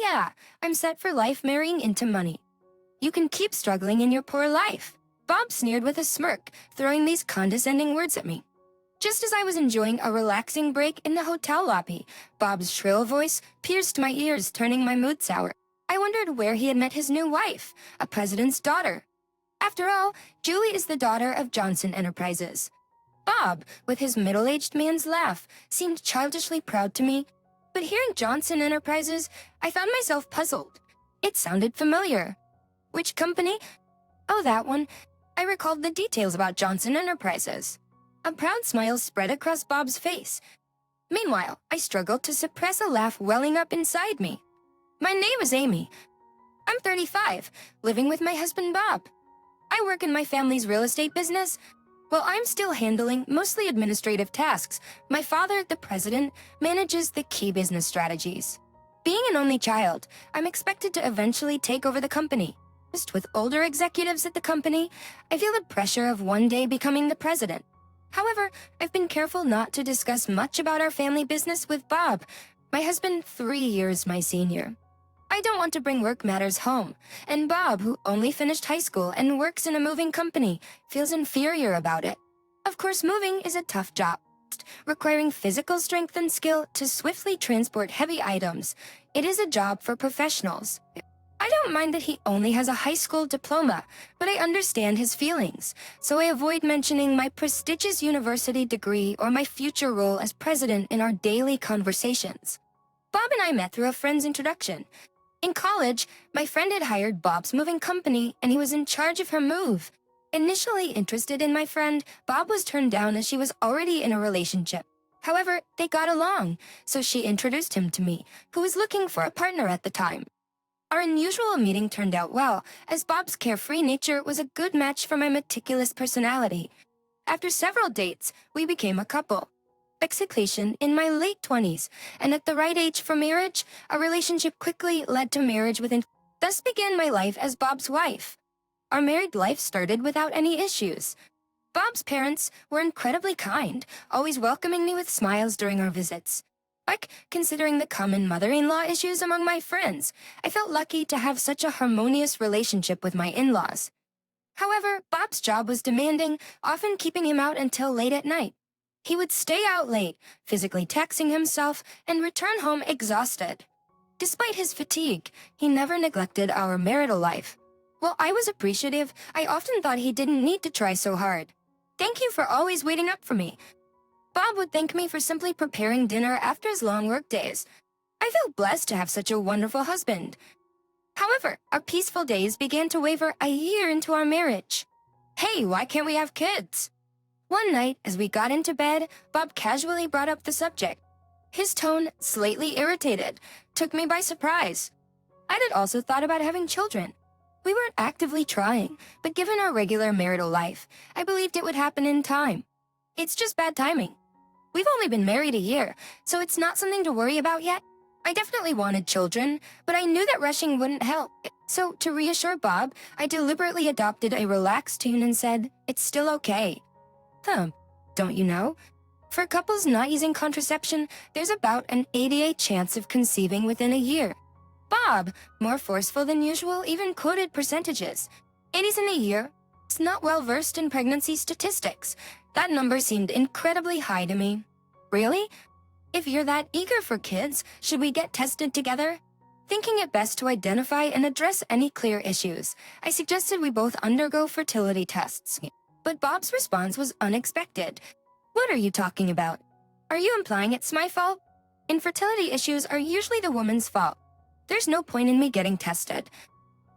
yeah, I'm set for life marrying into money. You can keep struggling in your poor life. Bob sneered with a smirk, throwing these condescending words at me. Just as I was enjoying a relaxing break in the hotel lobby, Bob's shrill voice pierced my ears, turning my mood sour. I wondered where he had met his new wife, a president's daughter. After all, Julie is the daughter of Johnson Enterprises. Bob, with his middle-aged man's laugh, seemed childishly proud to me, but hearing Johnson Enterprises, I found myself puzzled. It sounded familiar. Which company? Oh, that one. I recalled the details about Johnson Enterprises. A proud smile spread across Bob's face. Meanwhile, I struggled to suppress a laugh welling up inside me. My name is Amy. I'm 35, living with my husband Bob. I work in my family's real estate business. While I'm still handling mostly administrative tasks, my father, the president, manages the key business strategies. Being an only child, I'm expected to eventually take over the company. Just with older executives at the company, I feel the pressure of one day becoming the president. However, I've been careful not to discuss much about our family business with Bob, my husband 3 years my senior. I don't want to bring work matters home, and Bob, who only finished high school and works in a moving company, feels inferior about it. Of course, moving is a tough job, requiring physical strength and skill to swiftly transport heavy items. It is a job for professionals. I don't mind that he only has a high school diploma, but I understand his feelings, so I avoid mentioning my prestigious university degree or my future role as president in our daily conversations. Bob and I met through a friend's introduction. In college, my friend had hired Bob's moving company, and he was in charge of her move. Initially interested in my friend, Bob was turned down as she was already in a relationship. However, they got along, so she introduced him to me, who was looking for a partner at the time. Our unusual meeting turned out well, as Bob's carefree nature was a good match for my meticulous personality. After several dates, we became a couple. Execution in my late 20s, and at the right age for marriage, our relationship quickly led to marriage within. Thus began my life as Bob's wife. Our married life started without any issues. Bob's parents were incredibly kind, always welcoming me with smiles during our visits. Like, considering the common mother-in-law issues among my friends, I felt lucky to have such a harmonious relationship with my in-laws. However, Bob's job was demanding, often keeping him out until late at night. He would stay out late, physically taxing himself, and return home exhausted. Despite his fatigue, he never neglected our marital life. While I was appreciative, I often thought he didn't need to try so hard. Thank you for always waiting up for me. Bob would thank me for simply preparing dinner after his long work days. I felt blessed to have such a wonderful husband. However, our peaceful days began to waver a year into our marriage. Hey, why can't we have kids? One night, as we got into bed, Bob casually brought up the subject. His tone, slightly irritated, took me by surprise. I had also thought about having children. We weren't actively trying, but given our regular marital life, I believed it would happen in time. It's just bad timing. We've only been married a year, so it's not something to worry about yet. I definitely wanted children, but I knew that rushing wouldn't help. So, to reassure Bob, I deliberately adopted a relaxed tone and said, "It's still okay." Don't you know? For couples not using contraception, there's about an 88% chance of conceiving within a year. Bob, more forceful than usual, even quoted percentages. 80s in a year. It's not well versed in pregnancy statistics. That number seemed incredibly high to me. Really? If you're that eager for kids, should we get tested together? Thinking it best to identify and address any clear issues, I suggested we both undergo fertility tests. But Bob's response was unexpected. What are you talking about? Are you implying it's my fault? Infertility issues are usually the woman's fault. There's no point in me getting tested.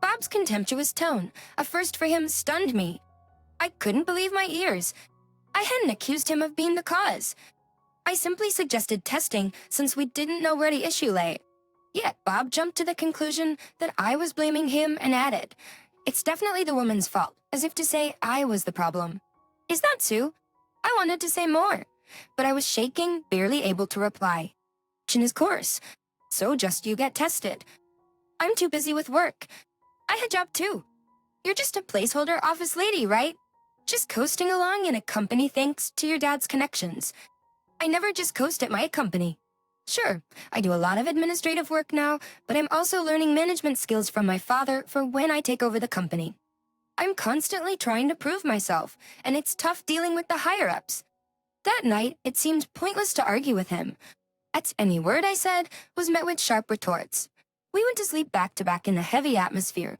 Bob's contemptuous tone, a first for him, stunned me. I couldn't believe my ears. I hadn't accused him of being the cause. I simply suggested testing since we didn't know where the issue lay. Yet Bob jumped to the conclusion that I was blaming him and added, "It's definitely the woman's fault," as if to say I was the problem. Is that so? I wanted to say more, but I was shaking, barely able to reply. In his course, so just you get tested. I'm too busy with work. I had a job too. You're just a placeholder office lady, right? Just coasting along in a company thanks to your dad's connections. I never just coast at my company. Sure, I do a lot of administrative work now, but I'm also learning management skills from my father for when I take over the company. I'm constantly trying to prove myself, and it's tough dealing with the higher-ups. That night, it seemed pointless to argue with him. At any word I said was met with sharp retorts. We went to sleep back-to-back in a heavy atmosphere.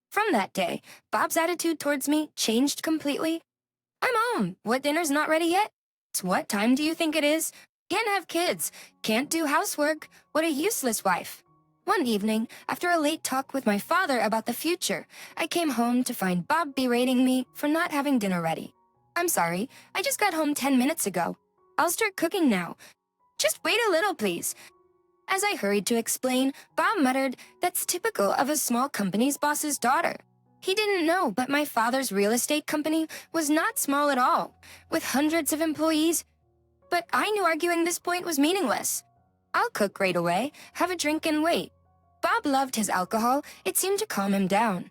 From that day, Bob's attitude towards me changed completely. I'm home. What, dinner's not ready yet? What time do you think it is? Can't have kids. Can't do housework. What a useless wife. One evening, after a late talk with my father about the future, I came home to find Bob berating me for not having dinner ready. I'm sorry, I just got home 10 minutes ago. I'll start cooking now. Just wait a little, please. As I hurried to explain, Bob muttered, "That's typical of a small company's boss's daughter." He didn't know, but my father's real estate company was not small at all, with hundreds of employees. But I knew arguing this point was meaningless. I'll cook right away, have a drink, and wait. Bob loved his alcohol. It seemed to calm him down.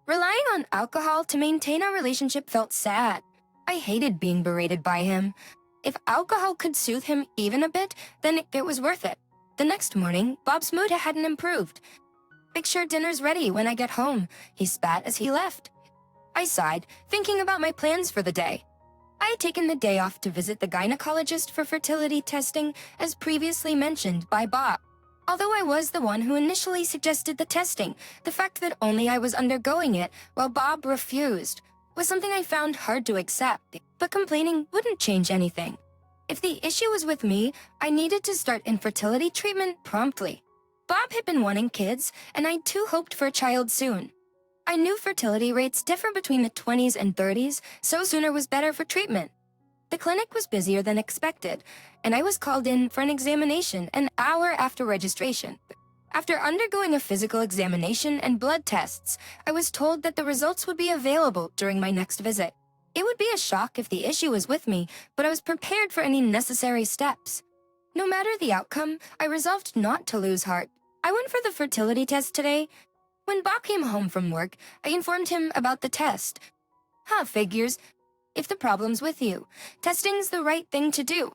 Relying on alcohol to maintain our relationship felt sad. I hated being berated by him. If alcohol could soothe him even a bit, then it was worth it. The next morning, Bob's mood hadn't improved. "Make sure dinner's ready when I get home," he spat as he left. I sighed, thinking about my plans for the day. I had taken the day off to visit the gynecologist for fertility testing, as previously mentioned by Bob. Although I was the one who initially suggested the testing, the fact that only I was undergoing it while Bob refused was something I found hard to accept, but complaining wouldn't change anything. If the issue was with me, I needed to start infertility treatment promptly. Bob had been wanting kids, and I too hoped for a child soon. I knew fertility rates differ between the 20s and 30s, so sooner was better for treatment. The clinic was busier than expected, and I was called in for an examination an hour after registration. After undergoing a physical examination and blood tests, I was told that the results would be available during my next visit. It would be a shock if the issue was with me, but I was prepared for any necessary steps. No matter the outcome, I resolved not to lose heart. I went for the fertility test today. When Bob came home from work, I informed him about the test. Figures. If the problem's with you, testing's the right thing to do.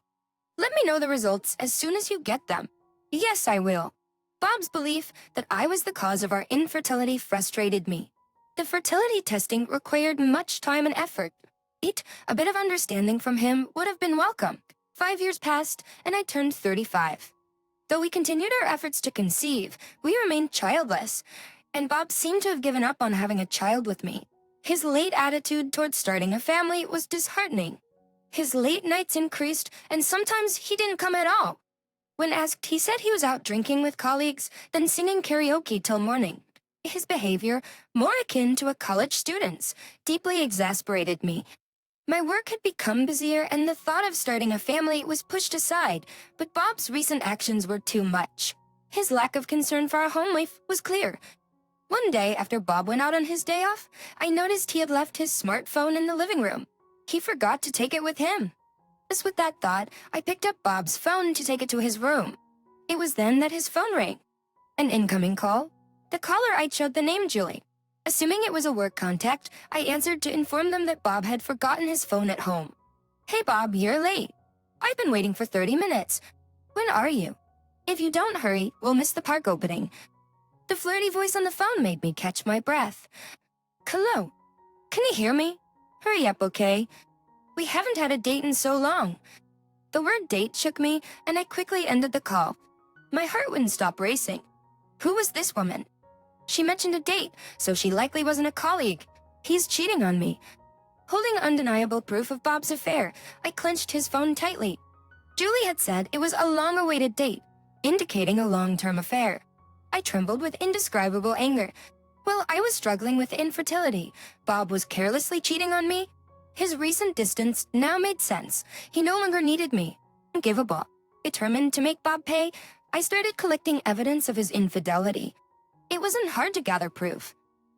Let me know the results as soon as you get them. Yes, I will. Bob's belief that I was the cause of our infertility frustrated me. The fertility testing required much time and effort. A bit of understanding from him would have been welcome. 5 years passed, and I turned 35. Though we continued our efforts to conceive, we remained childless, and Bob seemed to have given up on having a child with me. His late attitude towards starting a family was disheartening. His late nights increased, and sometimes he didn't come at all. When asked, he said he was out drinking with colleagues, then singing karaoke till morning. His behavior, more akin to a college student's, deeply exasperated me. My work had become busier, and the thought of starting a family was pushed aside, but Bob's recent actions were too much. His lack of concern for our home life was clear. One day, after Bob went out on his day off, I noticed he had left his smartphone in the living room. He forgot to take it with him. Just with that thought, I picked up Bob's phone to take it to his room. It was then that his phone rang. An incoming call. The caller ID showed the name Julie. Assuming it was a work contact, I answered to inform them that Bob had forgotten his phone at home. "Hey Bob, you're late. I've been waiting for 30 minutes. When are you? If you don't hurry, we'll miss the park opening." The flirty voice on the phone made me catch my breath. "Hello? Can you hear me? Hurry up, okay? We haven't had a date in so long." The word date shook me, and I quickly ended the call. My heart wouldn't stop racing. Who was this woman? She mentioned a date, so she likely wasn't a colleague. He's cheating on me. Holding undeniable proof of Bob's affair, I clenched his phone tightly. Julie had said it was a long-awaited date, indicating a long-term affair. I trembled with indescribable anger. Well, I was struggling with infertility. Bob was carelessly cheating on me. His recent distance now made sense. He no longer needed me. Unforgivable. Determined to make Bob pay, I started collecting evidence of his infidelity. It wasn't hard to gather proof.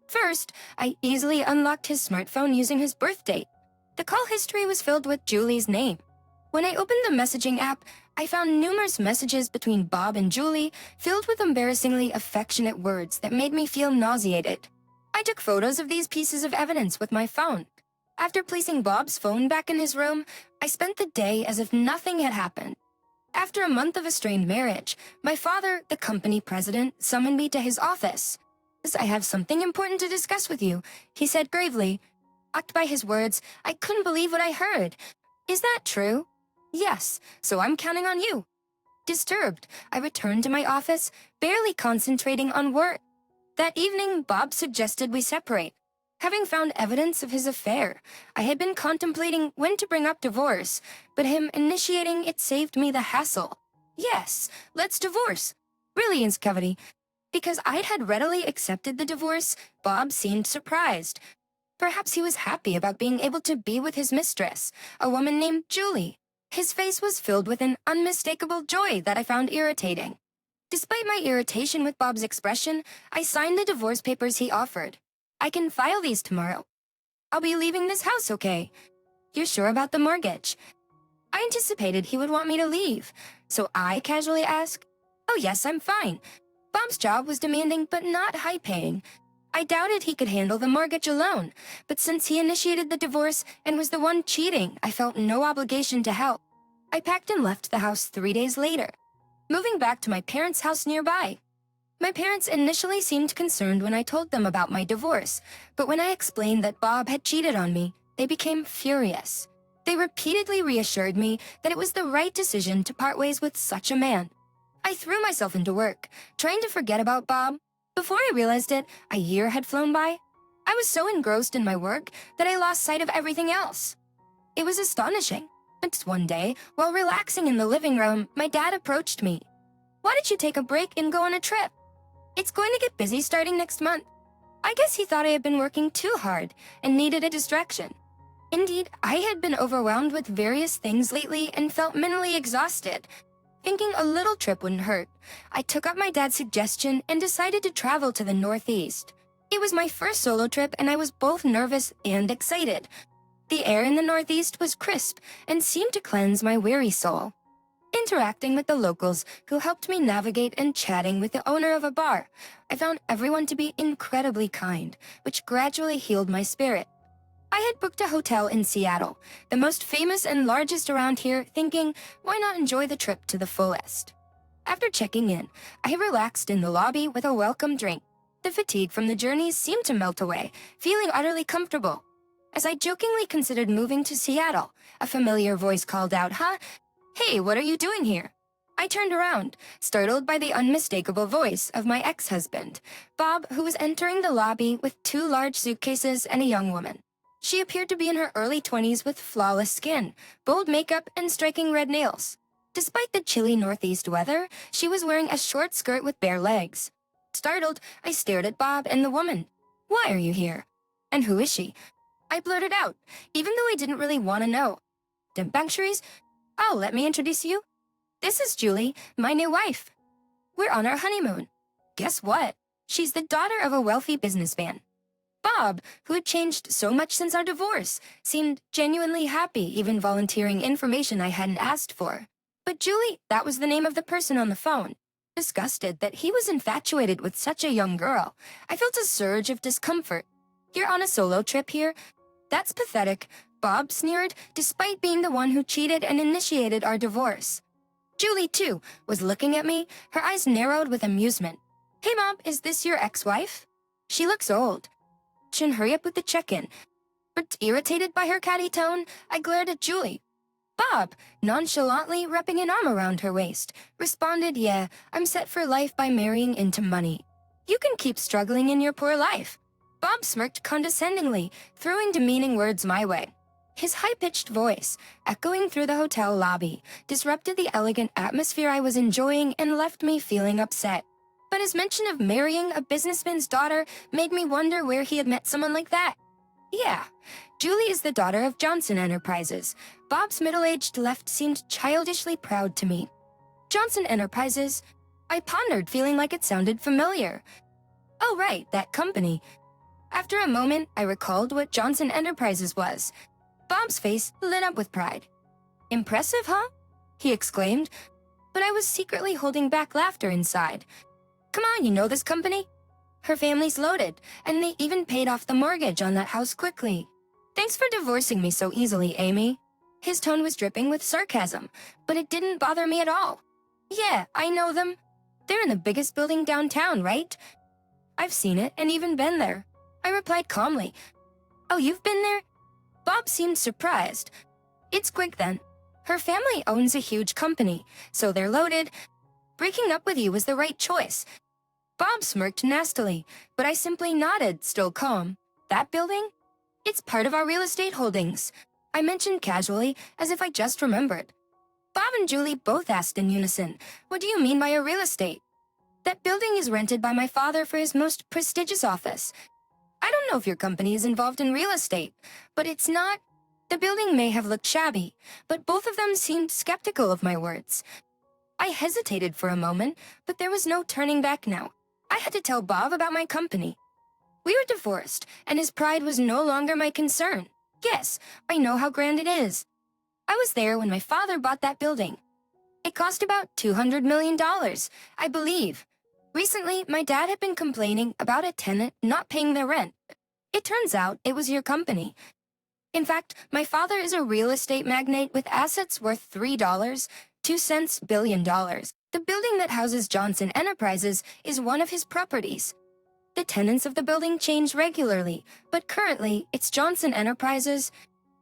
First, I easily unlocked his smartphone using his birth date. The call history was filled with Julie's name. When I opened the messaging app, I found numerous messages between Bob and Julie filled with embarrassingly affectionate words that made me feel nauseated. I took photos of these pieces of evidence with my phone. After placing Bob's phone back in his room, I spent the day as if nothing had happened. After a month of a strained marriage, my father, the company president, summoned me to his office. "I have something important to discuss with you," he said gravely. Shocked by his words, I couldn't believe what I heard. "Is that true?" "Yes, so I'm counting on you." Disturbed, I returned to my office, barely concentrating on work. That evening, Bob suggested we separate. Having found evidence of his affair, I had been contemplating when to bring up divorce, but him initiating it saved me the hassle. "Yes, let's divorce." "Really, Cavity?" Because I had readily accepted the divorce, Bob seemed surprised. Perhaps he was happy about being able to be with his mistress, a woman named Julie. His face was filled with an unmistakable joy that I found irritating. Despite my irritation with Bob's expression, I signed the divorce papers he offered. "I can file these tomorrow." "I'll be leaving this house, okay?" "You're sure about the mortgage?" I anticipated he would want me to leave, so I casually asked, "Oh yes, I'm fine." Bob's job was demanding but not high-paying. I doubted he could handle the mortgage alone, but since he initiated the divorce and was the one cheating, I felt no obligation to help. I packed and left the house 3 days later, moving back to my parents' house nearby. My parents initially seemed concerned when I told them about my divorce, but when I explained that Bob had cheated on me, they became furious. They repeatedly reassured me that it was the right decision to part ways with such a man. I threw myself into work, trying to forget about Bob. Before I realized it, a year had flown by. I was so engrossed in my work that I lost sight of everything else. It was astonishing. But one day, while relaxing in the living room, my dad approached me. "Why don't you take a break and go on a trip? It's going to get busy starting next month." I guess he thought I had been working too hard and needed a distraction. Indeed, I had been overwhelmed with various things lately and felt mentally exhausted. Thinking a little trip wouldn't hurt, I took up my dad's suggestion and decided to travel to the Northeast. It was my first solo trip and I was both nervous and excited. The air in the Northeast was crisp and seemed to cleanse my weary soul. Interacting with the locals who helped me navigate and chatting with the owner of a bar, I found everyone to be incredibly kind, which gradually healed my spirit. I had booked a hotel in Seattle, the most famous and largest around here, thinking, why not enjoy the trip to the fullest? After checking in, I relaxed in the lobby with a welcome drink. The fatigue from the journey seemed to melt away, feeling utterly comfortable. As I jokingly considered moving to Seattle, a familiar voice called out, "Huh? Hey, what are you doing here?" I turned around, startled by the unmistakable voice of my ex-husband, Bob, who was entering the lobby with 2 large suitcases and a young woman. She appeared to be in her early 20s with flawless skin, bold makeup, and striking red nails. Despite the chilly northeast weather, she was wearing a short skirt with bare legs. Startled, I stared at Bob and the woman. "Why are you here? And who is she?" I blurted out, even though I didn't really want to know. "Banksuries? Oh, let me introduce you. This is Julie, my new wife. We're on our honeymoon." Guess what? She's the daughter of a wealthy businessman. Bob, who had changed so much since our divorce, seemed genuinely happy, even volunteering information I hadn't asked for. But Julie, that was the name of the person on the phone. Disgusted that he was infatuated with such a young girl, I felt a surge of discomfort. "You're on a solo trip here? That's pathetic," Bob sneered, despite being the one who cheated and initiated our divorce. Julie, too, was looking at me, her eyes narrowed with amusement. "Hey, Bob, is this your ex-wife? She looks old." "Should hurry up with the check-in." But irritated by her catty tone, I glared at Julie. Bob, nonchalantly wrapping an arm around her waist, responded, "Yeah, I'm set for life by marrying into money. You can keep struggling in your poor life." Bob smirked condescendingly, throwing demeaning words my way. His high-pitched voice, echoing through the hotel lobby, disrupted the elegant atmosphere I was enjoying and left me feeling upset. But his mention of marrying a businessman's daughter made me wonder where he had met someone like that. Yeah, Julie is the daughter of Johnson Enterprises. Bob's middle-aged left seemed childishly proud to me. Johnson Enterprises? I pondered, feeling like it sounded familiar. Oh right, that company. After a moment, I recalled what Johnson Enterprises was. Bob's face lit up with pride. "Impressive, huh?" he exclaimed, but I was secretly holding back laughter inside. "Come on, you know this company? Her family's loaded, and they even paid off the mortgage on that house quickly. Thanks for divorcing me so easily, Amy." His tone was dripping with sarcasm, but it didn't bother me at all. Yeah, I know them. They're in the biggest building downtown, right? I've seen it and even been there. I replied calmly. Oh, you've been there? Bob seemed surprised. It's quick then. Her family owns a huge company, so they're loaded. Breaking up with you was the right choice. Bob smirked nastily, but I simply nodded, still calm. That building? It's part of our real estate holdings. I mentioned casually, as if I just remembered. Bob and Julie both asked in unison, what do you mean by a real estate? That building is rented by my father for his most prestigious office. I don't know if your company is involved in real estate, but it's not. The building may have looked shabby, but both of them seemed skeptical of my words. I hesitated for a moment, but there was no turning back now. I had to tell Bob about my company. We were divorced, and his pride was no longer my concern. Yes, I know how grand it is. I was there when my father bought that building. It cost about $200 million, I believe. Recently, my dad had been complaining about a tenant not paying their rent. It turns out it was your company. In fact, my father is a real estate magnate with assets worth $3.02 billion. The building that houses Johnson Enterprises is one of his properties. The tenants of the building change regularly, but currently it's Johnson Enterprises.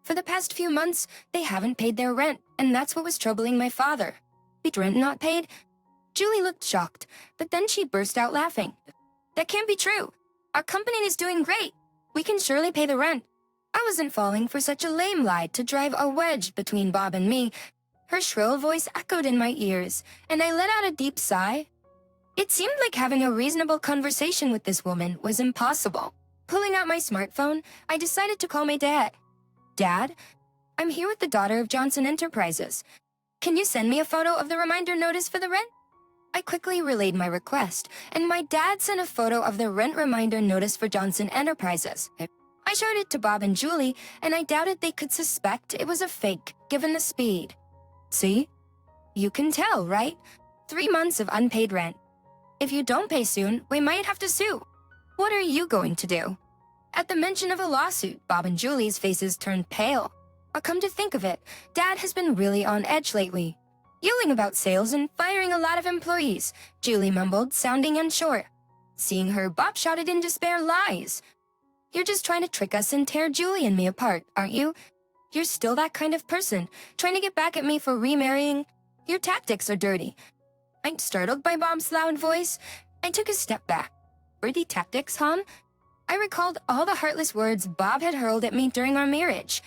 For the past few months, they haven't paid their rent, and that's what was troubling my father. The rent not paid? Julie looked shocked, but then she burst out laughing. That can't be true. Our company is doing great. We can surely pay the rent. I wasn't falling for such a lame lie to drive a wedge between Bob and me. Her shrill voice echoed in my ears, and I let out a deep sigh. It seemed like having a reasonable conversation with this woman was impossible. Pulling out my smartphone, I decided to call my dad. Dad, I'm here with the daughter of Johnson Enterprises. Can you send me a photo of the reminder notice for the rent? I quickly relayed my request, and my dad sent a photo of the rent reminder notice for Johnson Enterprises. I showed it to Bob and Julie, and I doubted they could suspect it was a fake, given the speed. See? You can tell, right? 3 months of unpaid rent. If you don't pay soon, we might have to sue. What are you going to do? At the mention of a lawsuit, Bob and Julie's faces turned pale. Come to think of it, Dad has been really on edge lately. Yelling about sales and firing a lot of employees, Julie mumbled, sounding unsure. Seeing her, Bob shouted in despair, lies. You're just trying to trick us and tear Julie and me apart, aren't you? You're still that kind of person, trying to get back at me for remarrying. Your tactics are dirty. I'm startled by Bob's loud voice. I took a step back. Dirty tactics, hon? I recalled all the heartless words Bob had hurled at me during our marriage.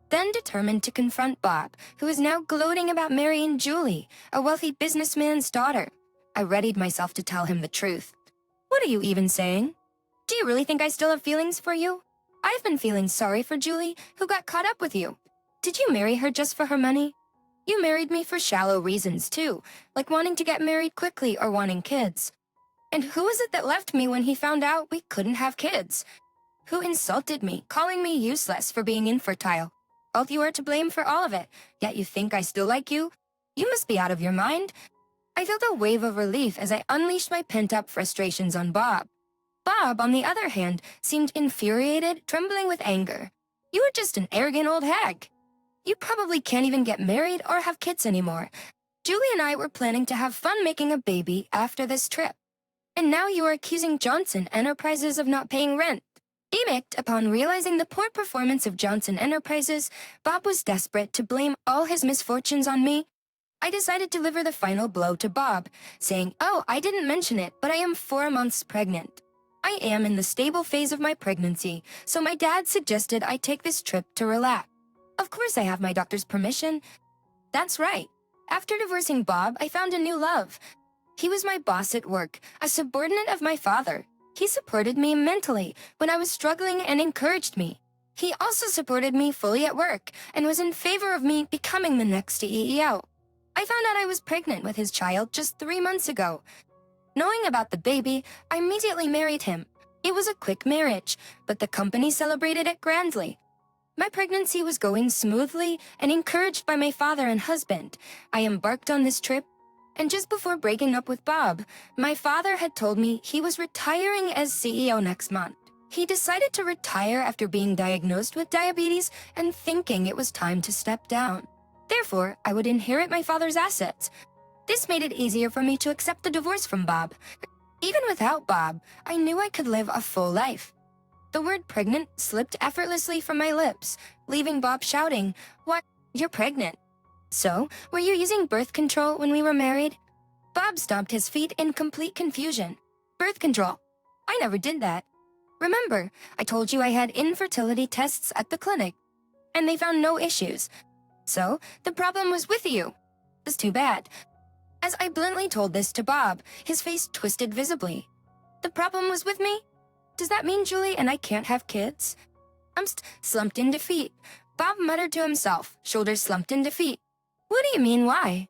Then determined to confront Bob, who was now gloating about marrying Julie, a wealthy businessman's daughter. I readied myself to tell him the truth. What are you even saying? Do you really think I still have feelings for you? I've been feeling sorry for Julie, who got caught up with you. Did you marry her just for her money? You married me for shallow reasons, too, like wanting to get married quickly or wanting kids. And who was it that left me when he found out we couldn't have kids? Who insulted me, calling me useless for being infertile? Both you are to blame for all of it, yet you think I still like you? You must be out of your mind. I felt a wave of relief as I unleashed my pent-up frustrations on Bob. Bob, on the other hand, seemed infuriated, trembling with anger. You are just an arrogant old hag. You probably can't even get married or have kids anymore. Julie and I were planning to have fun making a baby after this trip. And now you are accusing Johnson Enterprises of not paying rent. Emicked upon realizing the poor performance of Johnson Enterprises, Bob was desperate to blame all his misfortunes on me. I decided to deliver the final blow to Bob, saying, oh, I didn't mention it, but I am 4 months pregnant. I am in the stable phase of my pregnancy, so my dad suggested I take this trip to relax. Of course I have my doctor's permission. That's right. After divorcing Bob, I found a new love. He was my boss at work, a subordinate of my father. He supported me mentally when I was struggling and encouraged me. He also supported me fully at work and was in favor of me becoming the next CEO. I found out I was pregnant with his child just 3 months ago. Knowing about the baby, I immediately married him. It was a quick marriage, but the company celebrated it grandly. My pregnancy was going smoothly, and encouraged by my father and husband, I embarked on this trip. And just before breaking up with Bob, my father had told me he was retiring as CEO next month. He decided to retire after being diagnosed with diabetes and thinking it was time to step down. Therefore, I would inherit my father's assets. This made it easier for me to accept the divorce from Bob. Even without Bob, I knew I could live a full life. The word pregnant slipped effortlessly from my lips, leaving Bob shouting, "What? You're pregnant? So, were you using birth control when we were married?" Bob stomped his feet in complete confusion. "Birth control? I never did that. Remember, I told you I had infertility tests at the clinic, and they found no issues. So, the problem was with you. It's too bad." As I bluntly told this to Bob, his face twisted visibly. "The problem was with me? Does that mean Julie and I can't have kids?" I'm slumped in defeat. Bob muttered to himself, shoulders slumped in defeat. "What do you mean, why?"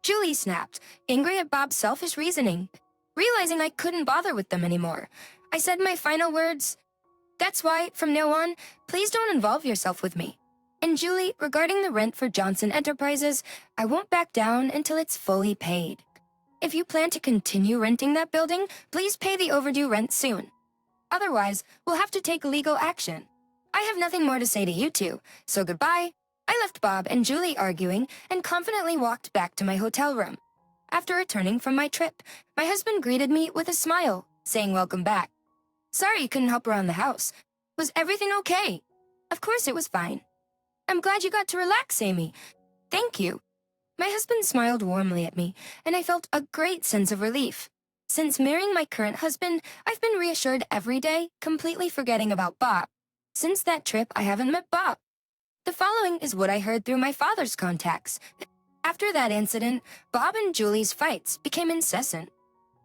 Julie snapped, angry at Bob's selfish reasoning. Realizing I couldn't bother with them anymore, I said my final words, "That's why, from now on, please don't involve yourself with me. And Julie, regarding the rent for Johnson Enterprises, I won't back down until it's fully paid. If you plan to continue renting that building, please pay the overdue rent soon. Otherwise, we'll have to take legal action. I have nothing more to say to you two, so goodbye." I left Bob and Julie arguing and confidently walked back to my hotel room. After returning from my trip, my husband greeted me with a smile, saying welcome back. "Sorry you couldn't help around the house. Was everything okay?" "Of course it was fine." "I'm glad you got to relax, Amy." "Thank you." My husband smiled warmly at me, and I felt a great sense of relief. Since marrying my current husband, I've been reassured every day, completely forgetting about Bob. Since that trip, I haven't met Bob. The following is what I heard through my father's contacts. After that incident, Bob and Julie's fights became incessant.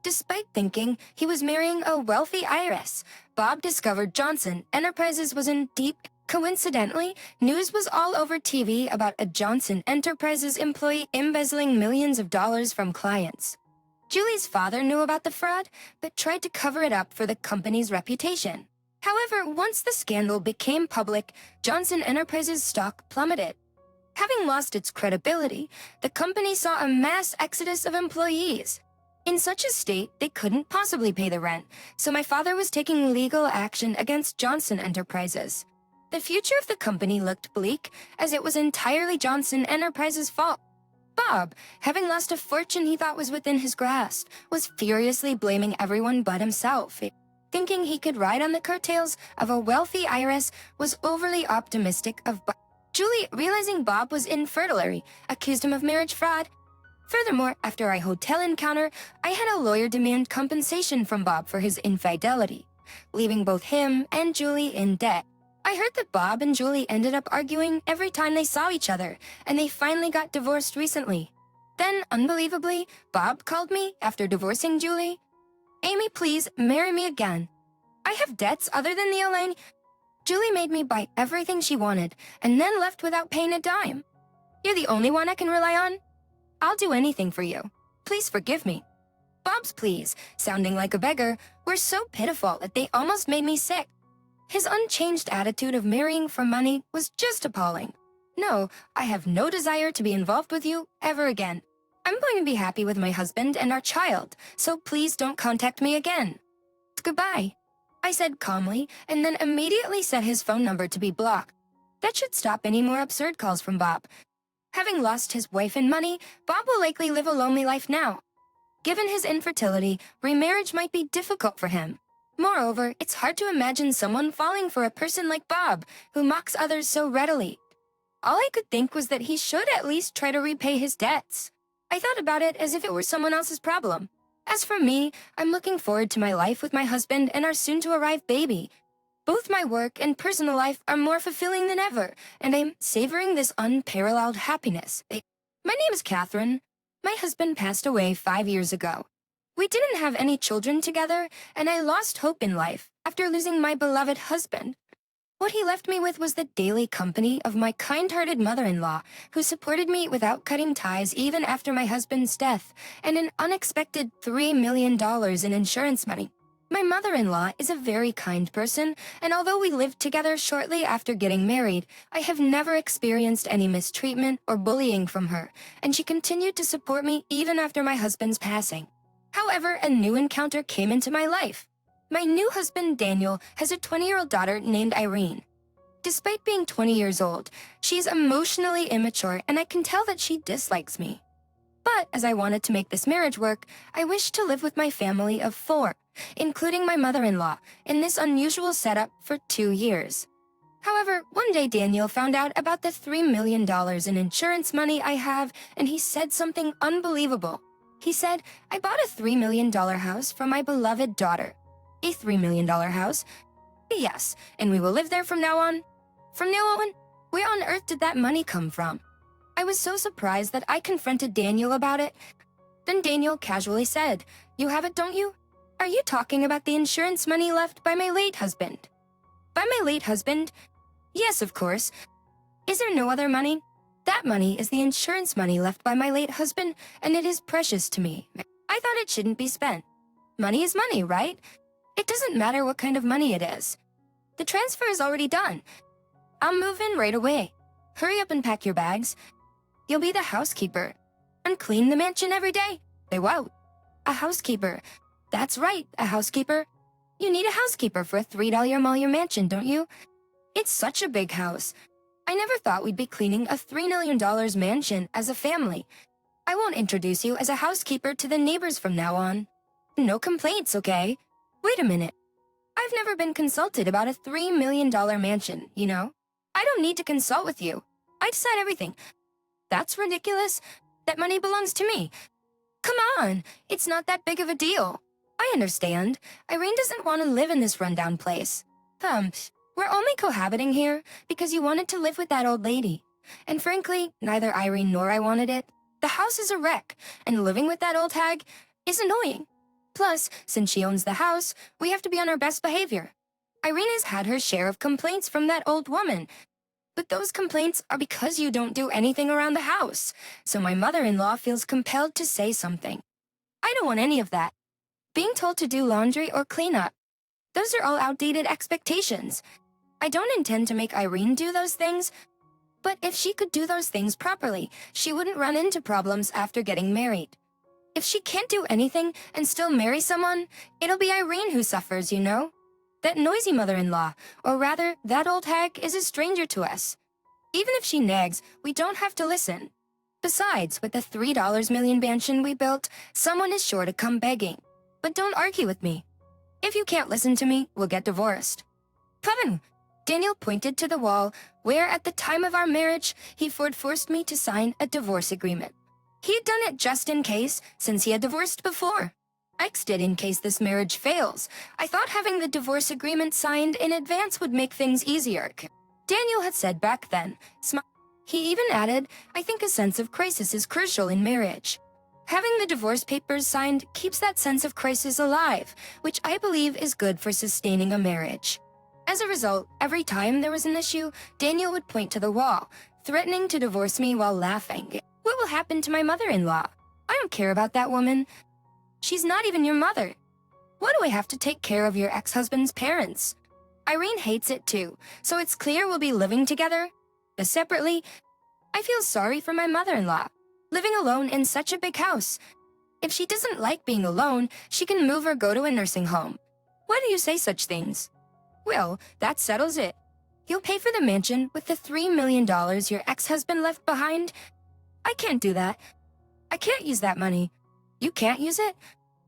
Despite thinking he was marrying a wealthy heiress, Bob discovered Johnson Enterprises was in deep. Coincidentally, news was all over TV about a Johnson Enterprises employee embezzling millions of dollars from clients. Julie's father knew about the fraud, but tried to cover it up for the company's reputation. However, once the scandal became public, Johnson Enterprises' stock plummeted. Having lost its credibility, the company saw a mass exodus of employees. In such a state, they couldn't possibly pay the rent, so my father was taking legal action against Johnson Enterprises. The future of the company looked bleak, as it was entirely Johnson Enterprises' fault. Bob, having lost a fortune he thought was within his grasp, was furiously blaming everyone but himself. Thinking he could ride on the coattails of a wealthy heiress was overly optimistic of Bob. Julie, realizing Bob was infertile, accused him of marriage fraud. Furthermore, after our hotel encounter, I had a lawyer demand compensation from Bob for his infidelity, leaving both him and Julie in debt. I heard that Bob and Julie ended up arguing every time they saw each other, and they finally got divorced recently. Then, unbelievably, Bob called me after divorcing Julie. "Amy, please, marry me again. I have debts other than the Elaine." Julie made me buy everything she wanted, and then left without paying a dime. "You're the only one I can rely on. I'll do anything for you. Please forgive me." Bob's pleas, sounding like a beggar, were so pitiful that they almost made me sick. His unchanged attitude of marrying for money was just appalling. "No, I have no desire to be involved with you ever again. I'm going to be happy with my husband and our child, so please don't contact me again. Goodbye," I said calmly, and then immediately set his phone number to be blocked. That should stop any more absurd calls from Bob. Having lost his wife and money, Bob will likely live a lonely life now. Given his infertility, remarriage might be difficult for him. Moreover, it's hard to imagine someone falling for a person like Bob, who mocks others so readily. All I could think was that he should at least try to repay his debts. I thought about it as if it were someone else's problem. As for me, I'm looking forward to my life with my husband and our soon-to-arrive baby. Both my work and personal life are more fulfilling than ever, and I'm savoring this unparalleled happiness. My name is Catherine. My husband passed away 5 years ago. We didn't have any children together, and I lost hope in life after losing my beloved husband. What he left me with was the daily company of my kind-hearted mother-in-law, who supported me without cutting ties even after my husband's death, and an unexpected $3 million in insurance money. My mother-in-law is a very kind person, and although we lived together shortly after getting married, I have never experienced any mistreatment or bullying from her, and she continued to support me even after my husband's passing. However, a new encounter came into my life. My new husband, Daniel, has a 20-year-old daughter named Irene. Despite being 20 years old, she's emotionally immature and I can tell that she dislikes me. But as I wanted to make this marriage work, I wished to live with my family of 4, including my mother-in-law, in this unusual setup for 2 years. However, one day Daniel found out about the $3 million in insurance money I have, and he said something unbelievable. He said, I bought a $3 million house for my beloved daughter. A $3 million house? Yes, and we will live there from now on. From now on? Where on earth did that money come from? I was so surprised that I confronted Daniel about it. Then Daniel casually said, You have it, don't you? Are you talking about the insurance money left by my late husband? By my late husband? Yes, of course. Is there no other money? That money is the insurance money left by my late husband, and it is precious to me. I thought it shouldn't be spent. Money is money, right? It doesn't matter what kind of money it is. The transfer is already done. I'll move in right away. Hurry up and pack your bags. You'll be the housekeeper. And clean the mansion every day. They won't. A housekeeper. That's right, a housekeeper. You need a housekeeper for a $3 million mansion, don't you? It's such a big house. I never thought we'd be cleaning a $3 million mansion as a family. I won't introduce you as a housekeeper to the neighbors from now on. No complaints, okay? Wait a minute. I've never been consulted about a $3 million mansion, you know? I don't need to consult with you. I decide everything. That's ridiculous. That money belongs to me. Come on, it's not that big of a deal. I understand. Irene doesn't want to live in this rundown place. We're only cohabiting here because you wanted to live with that old lady. And frankly, neither Irene nor I wanted it. The house is a wreck, and living with that old hag is annoying. Plus, since she owns the house, we have to be on our best behavior. Irene has had her share of complaints from that old woman. But those complaints are because you don't do anything around the house. So my mother-in-law feels compelled to say something. I don't want any of that. Being told to do laundry or clean up. Those are all outdated expectations. I don't intend to make Irene do those things. But if she could do those things properly, she wouldn't run into problems after getting married. If she can't do anything and still marry someone, it'll be Irene who suffers, you know? That noisy mother-in-law, or rather, that old hag, is a stranger to us. Even if she nags, we don't have to listen. Besides, with the $3 million mansion we built, someone is sure to come begging. But don't argue with me. If you can't listen to me, we'll get divorced. Come. Daniel pointed to the wall, where at the time of our marriage, he forced me to sign a divorce agreement. He'd done it just in case, since he had divorced before. I did in case this marriage fails. I thought having the divorce agreement signed in advance would make things easier. Daniel had said back then. He even added, I think a sense of crisis is crucial in marriage. Having the divorce papers signed keeps that sense of crisis alive, which I believe is good for sustaining a marriage. As a result, every time there was an issue, Daniel would point to the wall, threatening to divorce me while laughing. What will happen to my mother-in-law? I don't care about that woman. She's not even your mother. Why do I have to take care of your ex-husband's parents? Irene hates it too, so it's clear we'll be living together. But separately, I feel sorry for my mother-in-law, living alone in such a big house. If she doesn't like being alone, she can move or go to a nursing home. Why do you say such things? Well, that settles it. You'll pay for the mansion with the $3 million your ex-husband left behind? I can't do that. I can't use that money. You can't use it?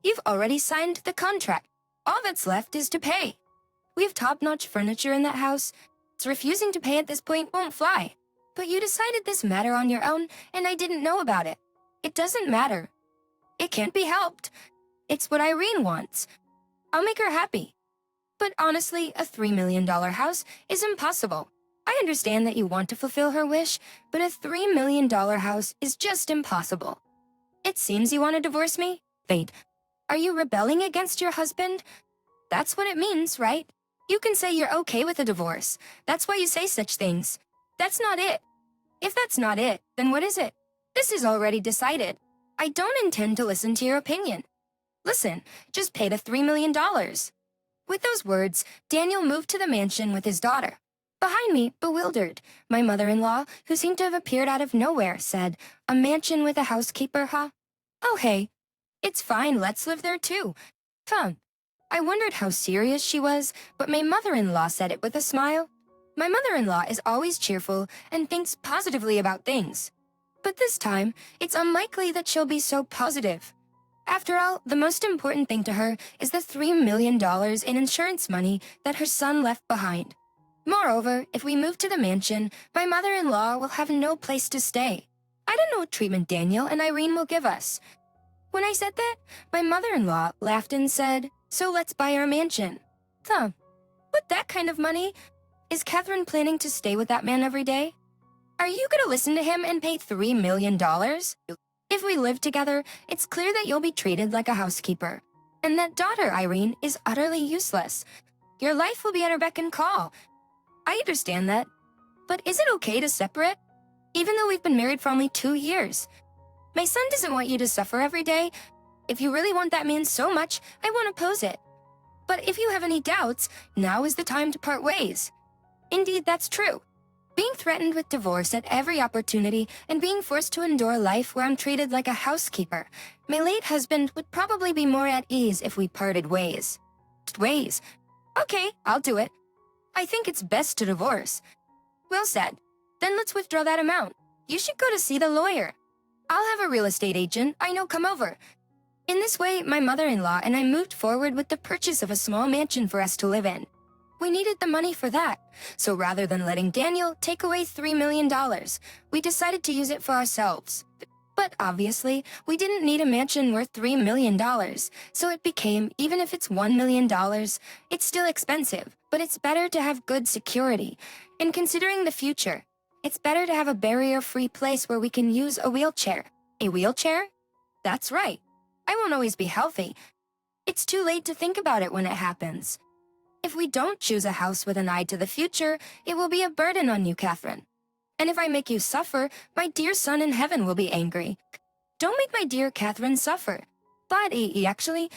You've already signed the contract. All that's left is to pay. We have top-notch furniture in that house, so refusing to pay at this point won't fly. But you decided this matter on your own, and I didn't know about it. It doesn't matter. It can't be helped. It's what Irene wants. I'll make her happy. But honestly, a $3 million house is impossible. I understand that you want to fulfill her wish, but a $3 million house is just impossible. It seems you want to divorce me? Wait, are you rebelling against your husband? That's what it means, right? You can say you're okay with a divorce. That's why you say such things. That's not it. If that's not it, then what is it? This is already decided. I don't intend to listen to your opinion. Listen, just pay the $3 million. With those words, Daniel moved to the mansion with his daughter. Behind me, bewildered, my mother-in-law, who seemed to have appeared out of nowhere, said, A mansion with a housekeeper, huh? Oh, hey. It's fine, let's live there too. Come. I wondered how serious she was, but my mother-in-law said it with a smile. My mother-in-law is always cheerful and thinks positively about things. But this time, it's unlikely that she'll be so positive. After all, the most important thing to her is the $3 million in insurance money that her son left behind. Moreover, if we move to the mansion, my mother-in-law will have no place to stay. I don't know what treatment Daniel and Irene will give us. When I said that, my mother-in-law laughed and said, "So let's buy our mansion." With that kind of money, is Catherine planning to stay with that man every day? Are you gonna listen to him and pay $3 million? If we live together, it's clear that you'll be treated like a housekeeper. And that daughter, Irene, is utterly useless. Your life will be at her beck and call. I understand that. But is it okay to separate? Even though we've been married for only 2 years. My son doesn't want you to suffer every day. If you really want that man so much, I won't oppose it. But if you have any doubts, now is the time to part ways. Indeed, that's true. Being threatened with divorce at every opportunity and being forced to endure life where I'm treated like a housekeeper, my late husband would probably be more at ease if we parted ways. Ways? Okay, I'll do it. I think it's best to divorce. Well said. Then let's withdraw that amount. You should go to see the lawyer. I'll have a real estate agent I know come over. In this way, my mother-in-law and I moved forward with the purchase of a small mansion for us to live in. We needed the money for that, so rather than letting Daniel take away $3 million, we decided to use it for ourselves. But obviously, we didn't need a mansion worth $3 million, so it became, even if it's $1 million, it's still expensive, but it's better to have good security. And considering the future, it's better to have a barrier-free place where we can use a wheelchair. A wheelchair? That's right. I won't always be healthy. It's too late to think about it when it happens. If we don't choose a house with an eye to the future, it will be a burden on you, Catherine. And if I make you suffer, my dear son in heaven will be angry. Don't make my dear Catherine suffer. But, actually,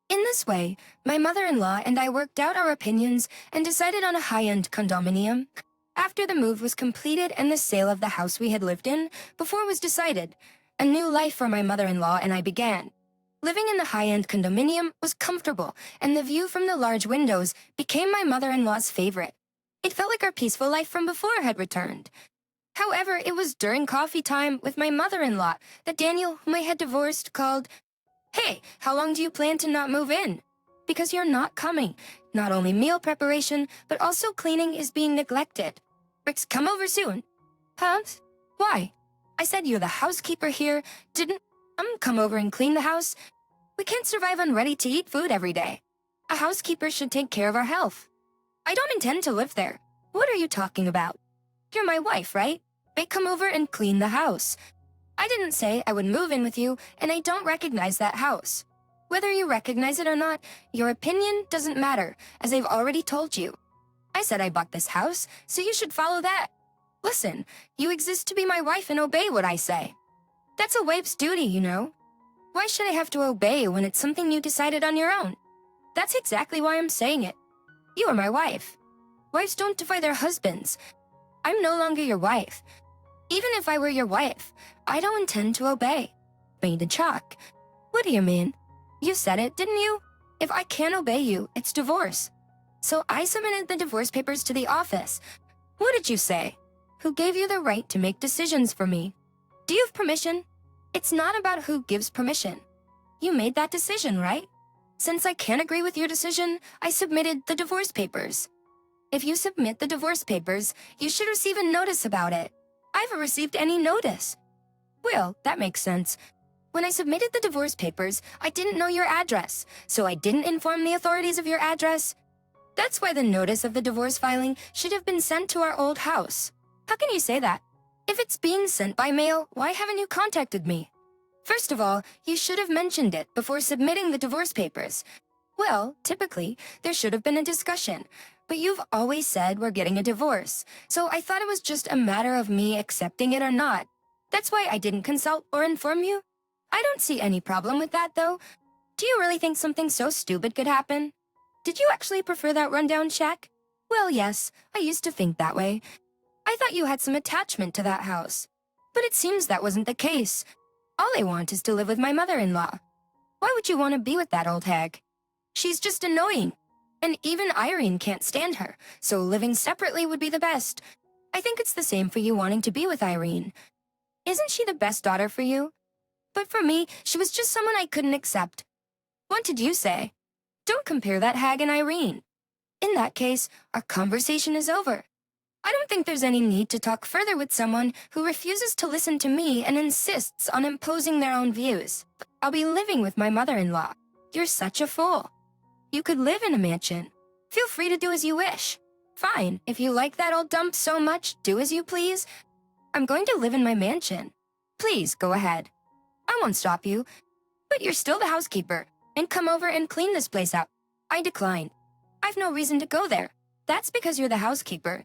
in this way, my mother-in-law and I worked out our opinions and decided on a high-end condominium. After the move was completed and the sale of the house we had lived in, before it was decided, a new life for my mother-in-law and I began. Living in the high-end condominium was comfortable, and the view from the large windows became my mother-in-law's favorite. It felt like our peaceful life from before had returned. However, it was during coffee time with my mother-in-law that Daniel, whom I had divorced, called, "Hey, how long do you plan to not move in? Because you're not coming. Not only meal preparation, but also cleaning is being neglected. Rick's come over soon." "Huh? Why?" I said, "You're the housekeeper here. Didn't come over and clean the house? We can't survive on ready-to-eat food every day. A housekeeper should take care of our health." "I don't intend to live there. What are you talking about? You're my wife, right? I come over and clean the house. I didn't say I would move in with you, and I don't recognize that house. Whether you recognize it or not, your opinion doesn't matter, as I've already told you. I said I bought this house, so you should follow that. Listen, you exist to be my wife and obey what I say. That's a wife's duty, you know. Why should I have to obey when it's something you decided on your own? That's exactly why I'm saying it. You are my wife. Wives don't defy their husbands. I'm no longer your wife. Even if I were your wife, I don't intend to obey." Made a chalk. "What do you mean? You said it, didn't you? If I can't obey you, it's divorce. So I submitted the divorce papers to the office. What did you say? Who gave you the right to make decisions for me? Do you have permission? It's not about who gives permission. You made that decision, right? Since I can't agree with your decision, I submitted the divorce papers. If you submit the divorce papers, you should receive a notice about it. I haven't received any notice." "Well, that makes sense. When I submitted the divorce papers, I didn't know your address, so I didn't inform the authorities of your address. That's why the notice of the divorce filing should have been sent to our old house. How can you say that? If it's being sent by mail, why haven't you contacted me? First of all, you should have mentioned it before submitting the divorce papers. Well, typically, there should have been a discussion, but you've always said we're getting a divorce, so I thought it was just a matter of me accepting it or not. That's why I didn't consult or inform you. I don't see any problem with that, though. Do you really think something so stupid could happen? Did you actually prefer that rundown shack? Well, yes, I used to think that way. I thought you had some attachment to that house. But it seems that wasn't the case. All I want is to live with my mother-in-law. Why would you want to be with that old hag? She's just annoying. And even Irene can't stand her, so living separately would be the best. I think it's the same for you wanting to be with Irene. Isn't she the best daughter for you? But for me, she was just someone I couldn't accept. What did you say? Don't compare that hag and Irene. In that case, our conversation is over. I don't think there's any need to talk further with someone who refuses to listen to me and insists on imposing their own views. I'll be living with my mother-in-law. You're such a fool. You could live in a mansion. Feel free to do as you wish. Fine, if you like that old dump so much, do as you please. I'm going to live in my mansion. Please, go ahead. I won't stop you. But you're still the housekeeper, and come over and clean this place up. I decline. I've no reason to go there. That's because you're the housekeeper.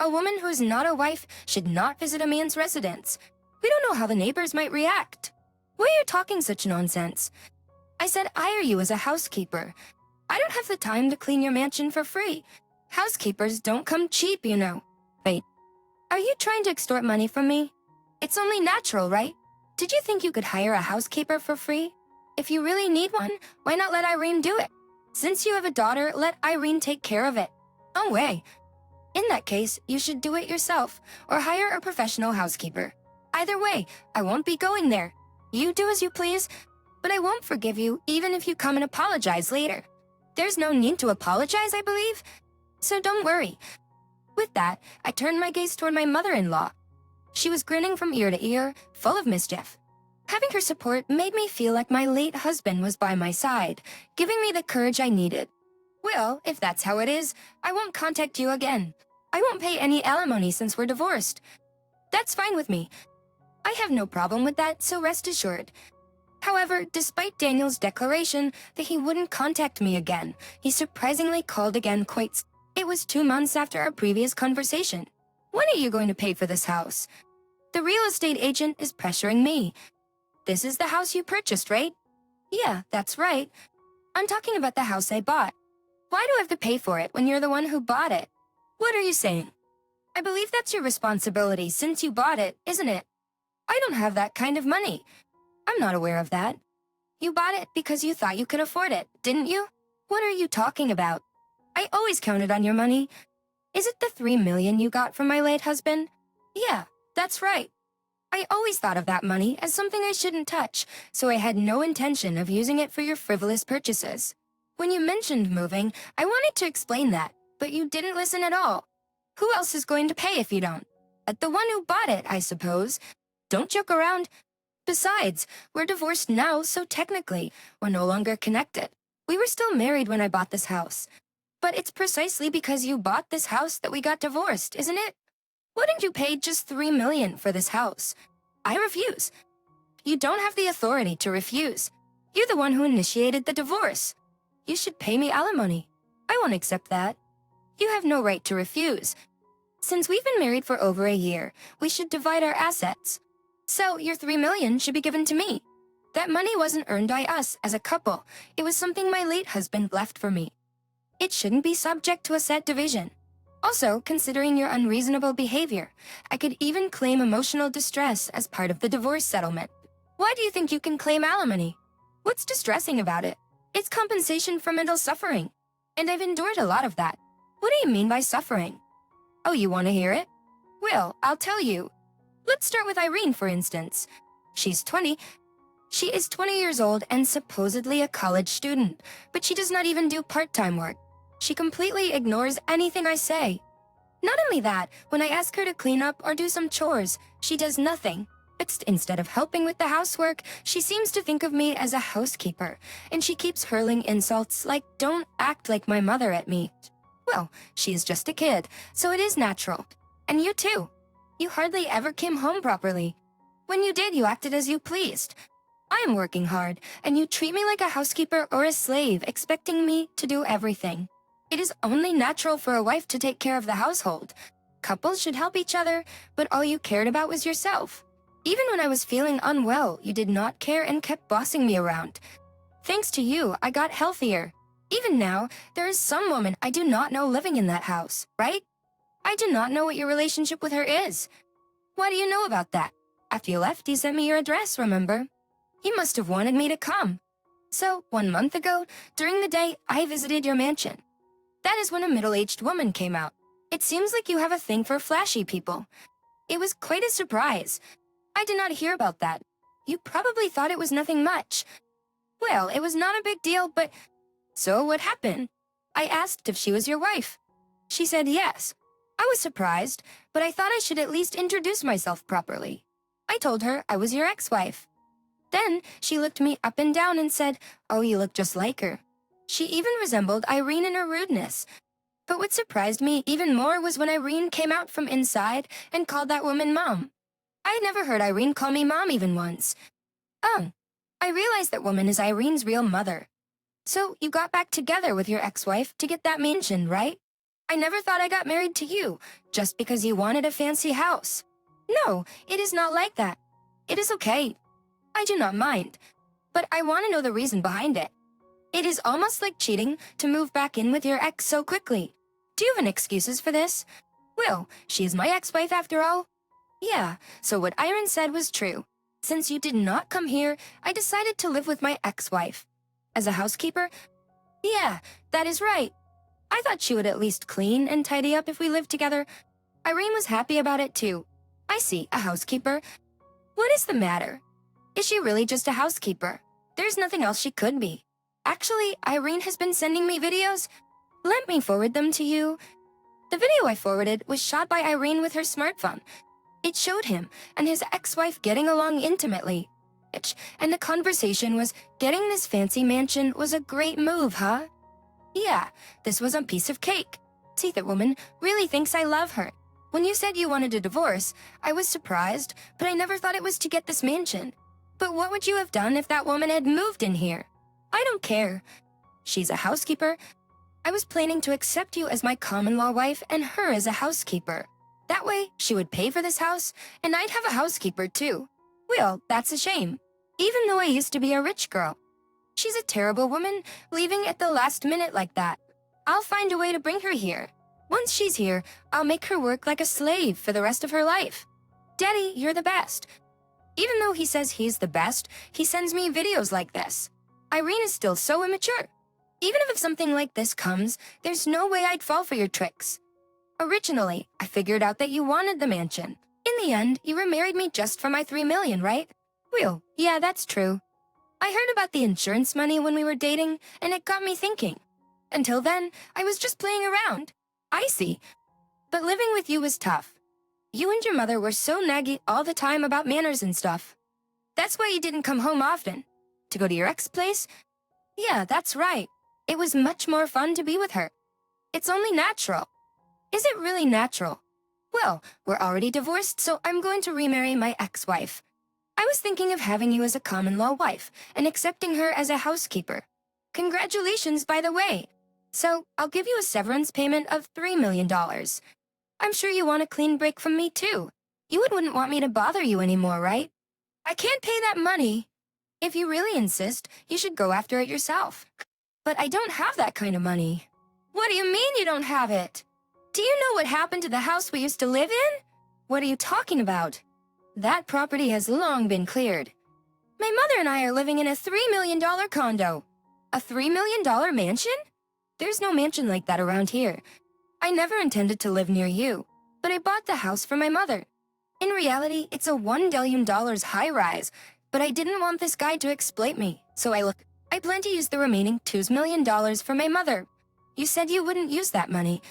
A woman who's not a wife should not visit a man's residence. We don't know how the neighbors might react. Why are you talking such nonsense? I said hire you as a housekeeper. I don't have the time to clean your mansion for free. Housekeepers don't come cheap, you know. Wait, are you trying to extort money from me? It's only natural, right? Did you think you could hire a housekeeper for free? If you really need one, why not let Irene do it? Since you have a daughter, let Irene take care of it. No way. In that case, you should do it yourself, or hire a professional housekeeper. Either way, I won't be going there. You do as you please, but I won't forgive you even if you come and apologize later. There's no need to apologize, I believe, so don't worry. With that, I turned my gaze toward my mother-in-law. She was grinning from ear to ear, full of mischief. Having her support made me feel like my late husband was by my side, giving me the courage I needed. Well, if that's how it is, I won't contact you again. I won't pay any alimony since we're divorced. That's fine with me. I have no problem with that, so rest assured. However, despite Daniel's declaration that he wouldn't contact me again, he surprisingly called again It was 2 months after our previous conversation. When are you going to pay for this house? The real estate agent is pressuring me. This is the house you purchased, right? Yeah, that's right. I'm talking about the house I bought. Why do I have to pay for it when you're the one who bought it? What are you saying? I believe that's your responsibility since you bought it, isn't it? I don't have that kind of money. I'm not aware of that. You bought it because you thought you could afford it, didn't you? What are you talking about? I always counted on your money. Is it the $3 million you got from my late husband? Yeah, that's right. I always thought of that money as something I shouldn't touch, so I had no intention of using it for your frivolous purchases. When you mentioned moving, I wanted to explain that, but you didn't listen at all. Who else is going to pay if you don't? The one who bought it, I suppose. Don't joke around. Besides, we're divorced now, so technically, we're no longer connected. We were still married when I bought this house. But it's precisely because you bought this house that we got divorced, isn't it? Wouldn't you pay just $3 million for this house? I refuse. You don't have the authority to refuse. You're the one who initiated the divorce. You should pay me alimony. I won't accept that. You have no right to refuse. Since we've been married for over a year, we should divide our assets. So your $3 million should be given to me. That money wasn't earned by us as a couple. It was something my late husband left for me. It shouldn't be subject to a set division. Also, considering your unreasonable behavior, I could even claim emotional distress as part of the divorce settlement. Why do you think you can claim alimony? What's distressing about it? It's compensation for mental suffering. And I've endured a lot of that. What do you mean by suffering? Oh, you want to hear it? Well, I'll tell you. Let's start with Irene, for instance. She's 20. She is 20 years old and supposedly a college student, but she does not even do part-time work. She completely ignores anything I say. Not only that, when I ask her to clean up or do some chores, she does nothing. Instead of helping with the housework, she seems to think of me as a housekeeper, and she keeps hurling insults like, "Don't act like my mother" at me. Well, she is just a kid, so it is natural. And you too. You hardly ever came home properly. When you did, you acted as you pleased. I am working hard, and you treat me like a housekeeper or a slave, expecting me to do everything. It is only natural for a wife to take care of the household. Couples should help each other, but all you cared about was yourself. Even when I was feeling unwell, you did not care and kept bossing me around. Thanks to you, I got healthier. Even now, there is some woman I do not know living in that house, right? I do not know what your relationship with her is. Why do you know about that? After you left, you sent me your address, remember? You must have wanted me to come. So, 1 month ago, during the day, I visited your mansion. That is when a middle-aged woman came out. It seems like you have a thing for flashy people. It was quite a surprise. I did not hear about that. You probably thought it was nothing much. Well, it was not a big deal, but... So what happened? I asked if she was your wife. She said yes. I was surprised, but I thought I should at least introduce myself properly. I told her I was your ex-wife. Then she looked me up and down and said, "Oh, you look just like her." She even resembled Irene in her rudeness. But what surprised me even more was when Irene came out from inside and called that woman Mom. I had never heard Irene call me Mom even once. Oh, I realized that woman is Irene's real mother. So you got back together with your ex-wife to get that mansion, right? I never thought I got married to you just because you wanted a fancy house. No, it is not like that. It is okay. I do not mind. But I want to know the reason behind it. It is almost like cheating to move back in with your ex so quickly. Do you have any excuses for this? Well, she is my ex-wife after all. Yeah, so what Irene said was true. Since you did not come here, I decided to live with my ex-wife. As a housekeeper? Yeah, that is right. I thought she would at least clean and tidy up if we lived together. Irene was happy about it too. I see, a housekeeper. What is the matter? Is she really just a housekeeper? There's nothing else she could be. Actually, Irene has been sending me videos. Let me forward them to you. The video I forwarded was shot by Irene with her smartphone. It showed him and his ex-wife getting along intimately. And the conversation was, getting this fancy mansion was a great move, huh? Yeah, this was a piece of cake. See, that woman really thinks I love her. When you said you wanted a divorce, I was surprised, but I never thought it was to get this mansion. But what would you have done if that woman had moved in here? I don't care. She's a housekeeper. I was planning to accept you as my common-law wife and her as a housekeeper. That way, she would pay for this house, and I'd have a housekeeper too. Well, that's a shame. Even though I used to be a rich girl. She's a terrible woman, leaving at the last minute like that. I'll find a way to bring her here. Once she's here, I'll make her work like a slave for the rest of her life. Daddy, you're the best. Even though he says he's the best, he sends me videos like this. Irene is still so immature. Even if something like this comes, there's no way I'd fall for your tricks. Originally, I figured out that you wanted the mansion. In the end, you remarried me just for my $3 million, right? Well, yeah, that's true. I heard about the insurance money when we were dating, and it got me thinking. Until then, I was just playing around. I see. But living with you was tough. You and your mother were so naggy all the time about manners and stuff. That's why you didn't come home often. To go to your ex place? Yeah, that's right. It was much more fun to be with her. It's only natural. Is it really natural? Well, we're already divorced, so I'm going to remarry my ex-wife. I was thinking of having you as a common-law wife and accepting her as a housekeeper. Congratulations, by the way. So, I'll give you a severance payment of $3 million. I'm sure you want a clean break from me, too. You wouldn't want me to bother you anymore, right? I can't pay that money. If you really insist, you should go after it yourself. But I don't have that kind of money. What do you mean you don't have it? Do you know what happened to the house we used to live in? What are you talking about? That property has long been cleared. My mother and I are living in a $3 million condo. A $3 million mansion? There's no mansion like that around here. I never intended to live near you, but I bought the house for my mother. In reality, it's a $1 billion high-rise, but I didn't want this guy to exploit me, so I plan to use the remaining $2 million for my mother. You said you wouldn't use that money.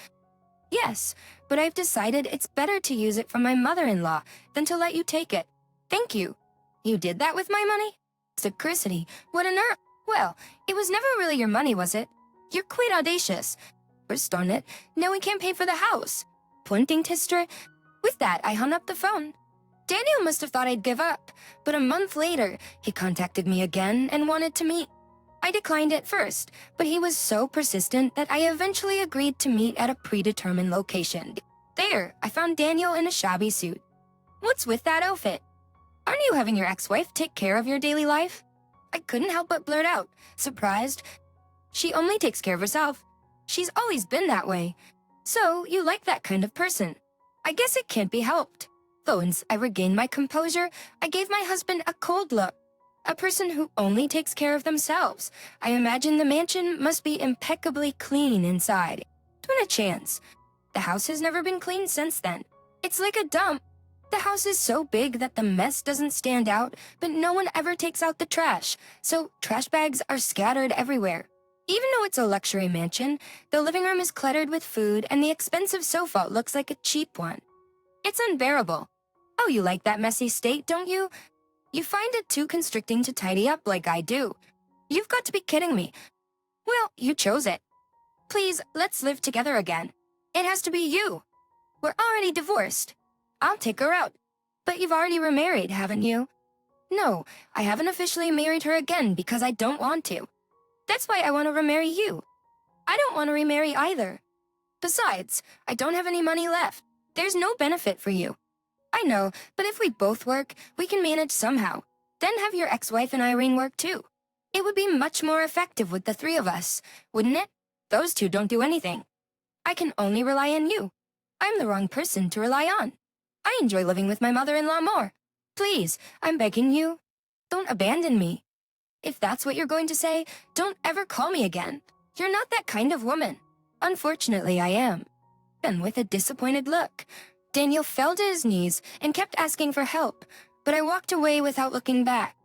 Yes, but I've decided it's better to use it for my mother-in-law than to let you take it. Thank you. You did that with my money? Security, what on earth? Well, it was never really your money, was it? You're quite audacious. First darn it, now we can't pay for the house. Pointing tister. With that, I hung up the phone. Daniel must have thought I'd give up, but a month later, he contacted me again and wanted to meet. I declined at first, but he was so persistent that I eventually agreed to meet at a predetermined location. There, I found Daniel in a shabby suit. What's with that outfit? Aren't you having your ex-wife take care of your daily life? I couldn't help but blurt out, surprised. She only takes care of herself. She's always been that way. So, you like that kind of person. I guess it can't be helped. Though once I regained my composure, I gave my husband a cold look. A person who only takes care of themselves. I imagine the mansion must be impeccably clean inside. Given a chance. The house has never been cleaned since then. It's like a dump. The house is so big that the mess doesn't stand out, but no one ever takes out the trash, so trash bags are scattered everywhere. Even though it's a luxury mansion, the living room is cluttered with food and the expensive sofa looks like a cheap one. It's unbearable. Oh, you like that messy state, don't you? You find it too constricting to tidy up like I do. You've got to be kidding me. Well, you chose it. Please, let's live together again. It has to be you. We're already divorced. I'll take her out. But you've already remarried, haven't you? No, I haven't officially married her again because I don't want to. That's why I want to remarry you. I don't want to remarry either. Besides, I don't have any money left. There's no benefit for you. I know, but if we both work, we can manage somehow. Then have your ex-wife and Irene work too. It would be much more effective with the three of us, wouldn't it? Those two don't do anything. I can only rely on you. I'm the wrong person to rely on. I enjoy living with my mother-in-law more. Please, I'm begging you, don't abandon me. If that's what you're going to say, don't ever call me again. You're not that kind of woman. Unfortunately, I am. And with a disappointed look, Daniel fell to his knees and kept asking for help, but I walked away without looking back.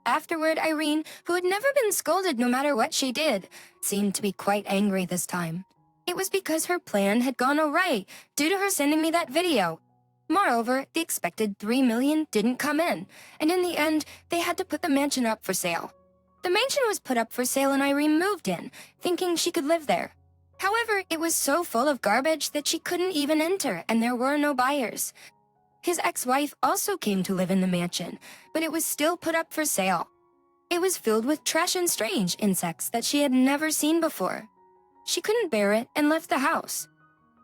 Afterward, Irene, who had never been scolded no matter what she did, seemed to be quite angry this time. It was because her plan had gone awry due to her sending me that video. Moreover, the expected $3 million didn't come in, and in the end, they had to put the mansion up for sale. The mansion was put up for sale and Irene moved in, thinking she could live there. However, it was so full of garbage that she couldn't even enter, and there were no buyers. His ex-wife also came to live in the mansion, but it was still put up for sale. It was filled with trash and strange insects that she had never seen before. She couldn't bear it and left the house.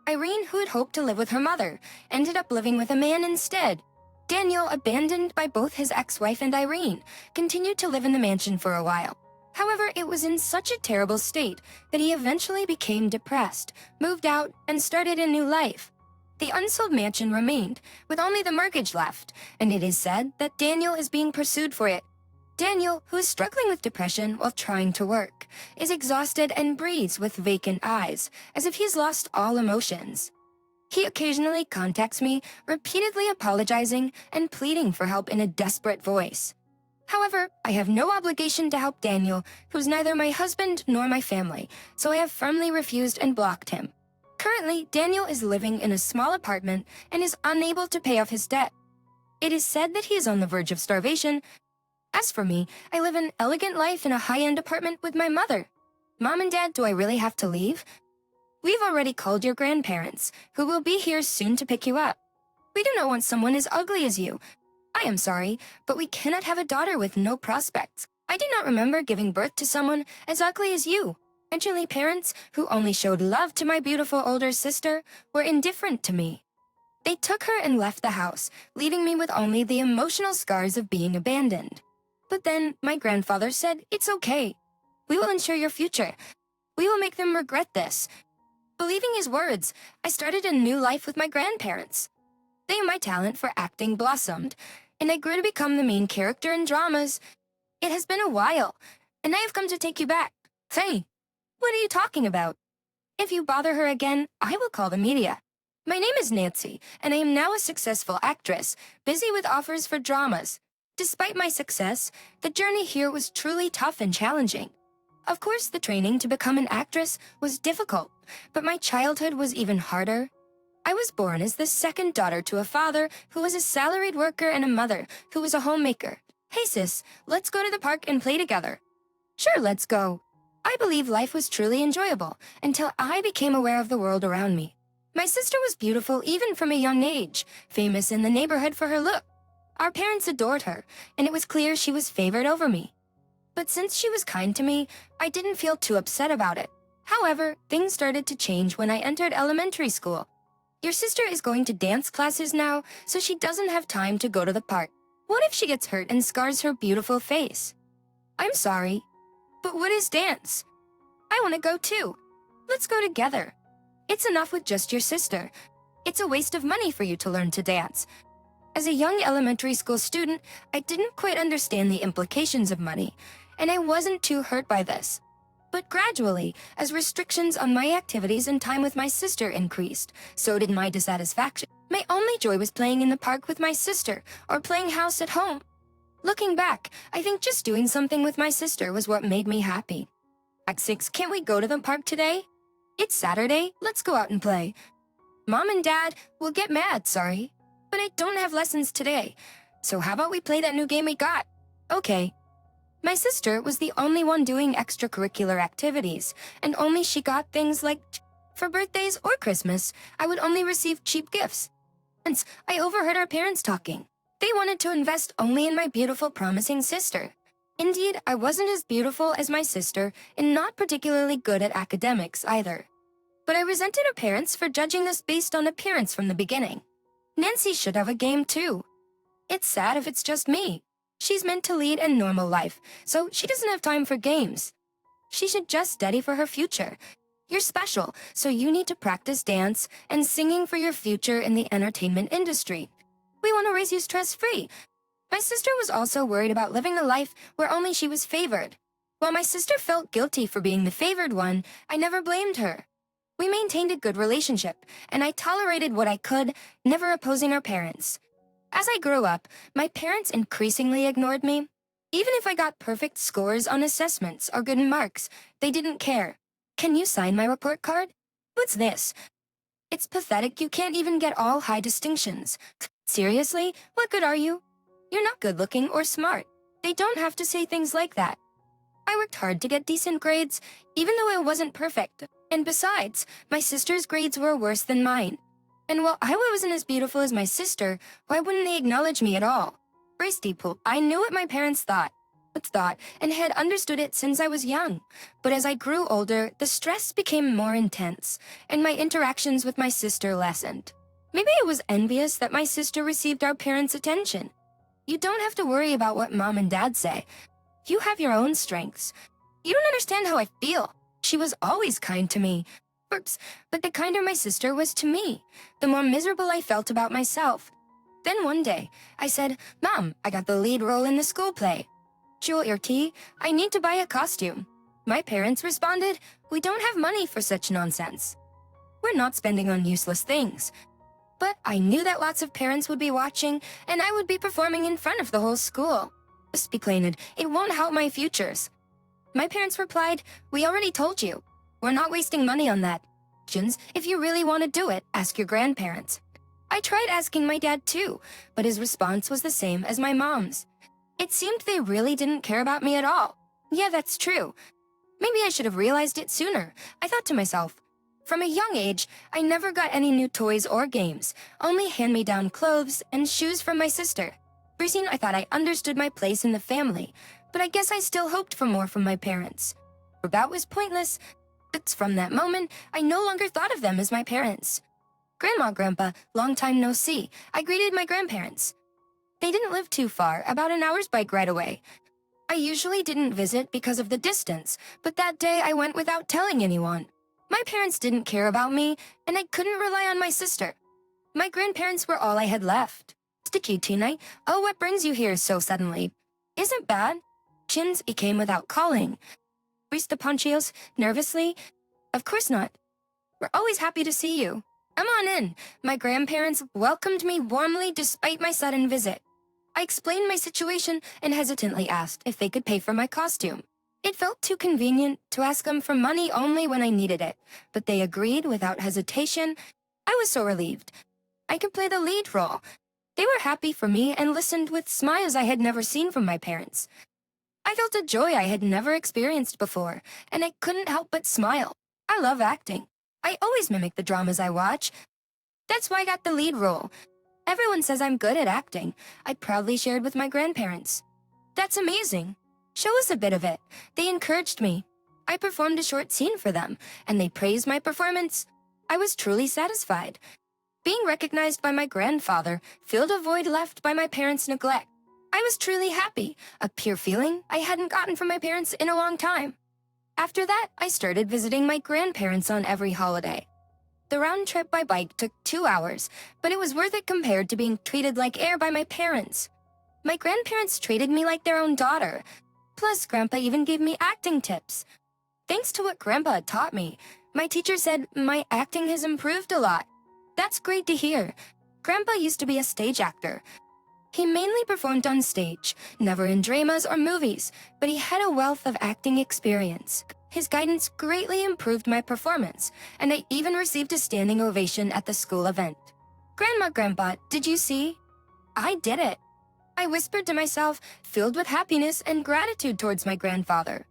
Irene, who had hoped to live with her mother, ended up living with a man instead. Daniel, abandoned by both his ex-wife and Irene, continued to live in the mansion for a while. However, it was in such a terrible state that he eventually became depressed, moved out, and started a new life. The unsold mansion remained, with only the mortgage left, and it is said that Daniel is being pursued for it. Daniel, who is struggling with depression while trying to work, is exhausted and breathes with vacant eyes, as if he's lost all emotions. He occasionally contacts me, repeatedly apologizing and pleading for help in a desperate voice. However, I have no obligation to help Daniel, who's neither my husband nor my family, so I have firmly refused and blocked him. Currently, Daniel is living in a small apartment and is unable to pay off his debt. It is said that he is on the verge of starvation. As for me, I live an elegant life in a high-end apartment with my mother. Mom and Dad, do I really have to leave? We've already called your grandparents, who will be here soon to pick you up. We do not want someone as ugly as you. I am sorry, but we cannot have a daughter with no prospects. I do not remember giving birth to someone as ugly as you. Eventually, parents, who only showed love to my beautiful older sister, were indifferent to me. They took her and left the house, leaving me with only the emotional scars of being abandoned. But then, my grandfather said, "It's okay. We will ensure your future. We will make them regret this." Believing his words, I started a new life with my grandparents. They and my talent for acting blossomed, and I grew to become the main character in dramas. It has been a while, and I have come to take you back. Hey, what are you talking about? If you bother her again, I will call the media. My name is Nancy, and I am now a successful actress, busy with offers for dramas. Despite my success, the journey here was truly tough and challenging. Of course, the training to become an actress was difficult, but my childhood was even harder. I was born as the second daughter to a father who was a salaried worker and a mother who was a homemaker. Hey sis, let's go to the park and play together. Sure, let's go. I believe life was truly enjoyable until I became aware of the world around me. My sister was beautiful even from a young age, famous in the neighborhood for her look. Our parents adored her, and it was clear she was favored over me. But since she was kind to me, I didn't feel too upset about it. However, things started to change when I entered elementary school. Your sister is going to dance classes now, so she doesn't have time to go to the park. What if she gets hurt and scars her beautiful face? I'm sorry, but what is dance? I want to go too. Let's go together. It's enough with just your sister. It's a waste of money for you to learn to dance. As a young elementary school student, I didn't quite understand the implications of money, and I wasn't too hurt by this. But gradually, as restrictions on my activities and time with my sister increased, so did my dissatisfaction. My only joy was playing in the park with my sister or playing house at home. Looking back, I think just doing something with my sister was what made me happy. Act 6, can't we go to the park today? It's Saturday, let's go out and play. Mom and Dad will get mad, sorry. But I don't have lessons today, so how about we play that new game we got? Okay. My sister was the only one doing extracurricular activities, and only she got things like, for birthdays or Christmas, I would only receive cheap gifts. Once, I overheard our parents talking. They wanted to invest only in my beautiful, promising sister. Indeed, I wasn't as beautiful as my sister and not particularly good at academics either. But I resented her parents for judging us based on appearance from the beginning. Nancy should have a game too. It's sad if it's just me. She's meant to lead a normal life, so she doesn't have time for games. She should just study for her future. You're special, so you need to practice dance and singing for your future in the entertainment industry. We want to raise you stress-free. My sister was also worried about living a life where only she was favored. While my sister felt guilty for being the favored one, I never blamed her. We maintained a good relationship, and I tolerated what I could, never opposing our parents. As I grew up, my parents increasingly ignored me. Even if I got perfect scores on assessments or good marks, they didn't care. Can you sign my report card? What's this? It's pathetic you can't even get all high distinctions. Seriously? What good are you? You're not good-looking or smart. They don't have to say things like that. I worked hard to get decent grades, even though I wasn't perfect. And besides, my sister's grades were worse than mine. And while I wasn't as beautiful as my sister, why wouldn't they acknowledge me at all? I knew what my parents thought, and had understood it since I was young. But as I grew older, the stress became more intense, and my interactions with my sister lessened. Maybe I was envious that my sister received our parents' attention. You don't have to worry about what Mom and Dad say. You have your own strengths. You don't understand how I feel. She was always kind to me. But the kinder my sister was to me, the more miserable I felt about myself. Then one day, I said, Mom, I got the lead role in the school play. Jewel ear tea, I need to buy a costume. My parents responded, we don't have money for such nonsense. We're not spending on useless things. But I knew that lots of parents would be watching, and I would be performing in front of the whole school. Explained, it won't help my futures. My parents replied, we already told you. We're not wasting money on that. If you really want to do it, ask your grandparents. I tried asking my dad too, but his response was the same as my mom's. It seemed they really didn't care about me at all. Yeah, that's true. Maybe I should have realized it sooner, I thought to myself. From a young age, I never got any new toys or games, only hand-me-down clothes and shoes from my sister. I thought I understood my place in the family, but I guess I still hoped for more from my parents. That was pointless. It's from that moment, I no longer thought of them as my parents. Grandma, Grandpa, long time no see. I greeted my grandparents. They didn't live too far, about an hour's bike ride away. I usually didn't visit because of the distance, but that day I went without telling anyone. My parents didn't care about me, and I couldn't rely on my sister. My grandparents were all I had left. Sticky Tina, oh, what brings you here so suddenly? Isn't bad. Chins, he came without calling. The Ponchios, nervously. Of course not. We're always happy to see you. Come on in. My grandparents welcomed me warmly despite my sudden visit. I explained my situation and hesitantly asked if they could pay for my costume. It felt too convenient to ask them for money only when I needed it, but they agreed without hesitation. I was so relieved. I could play the lead role. They were happy for me and listened with smiles I had never seen from my parents. I felt a joy I had never experienced before, and I couldn't help but smile. I love acting. I always mimic the dramas I watch. That's why I got the lead role. Everyone says I'm good at acting. I proudly shared with my grandparents. That's amazing. Show us a bit of it. They encouraged me. I performed a short scene for them, and they praised my performance. I was truly satisfied. Being recognized by my grandfather filled a void left by my parents' neglect. I was truly happy, a pure feeling I hadn't gotten from my parents in a long time. After that, I started visiting my grandparents on every holiday. The round trip by bike took 2 hours, but it was worth it compared to being treated like air by my parents. My grandparents treated me like their own daughter. Plus, Grandpa even gave me acting tips. Thanks to what Grandpa had taught me, my teacher said my acting has improved a lot. That's great to hear. Grandpa used to be a stage actor. He mainly performed on stage, never in dramas or movies, but he had a wealth of acting experience. His guidance greatly improved my performance, and I even received a standing ovation at the school event. Grandpa, did you see? I did it. I whispered to myself, filled with happiness and gratitude towards my grandfather.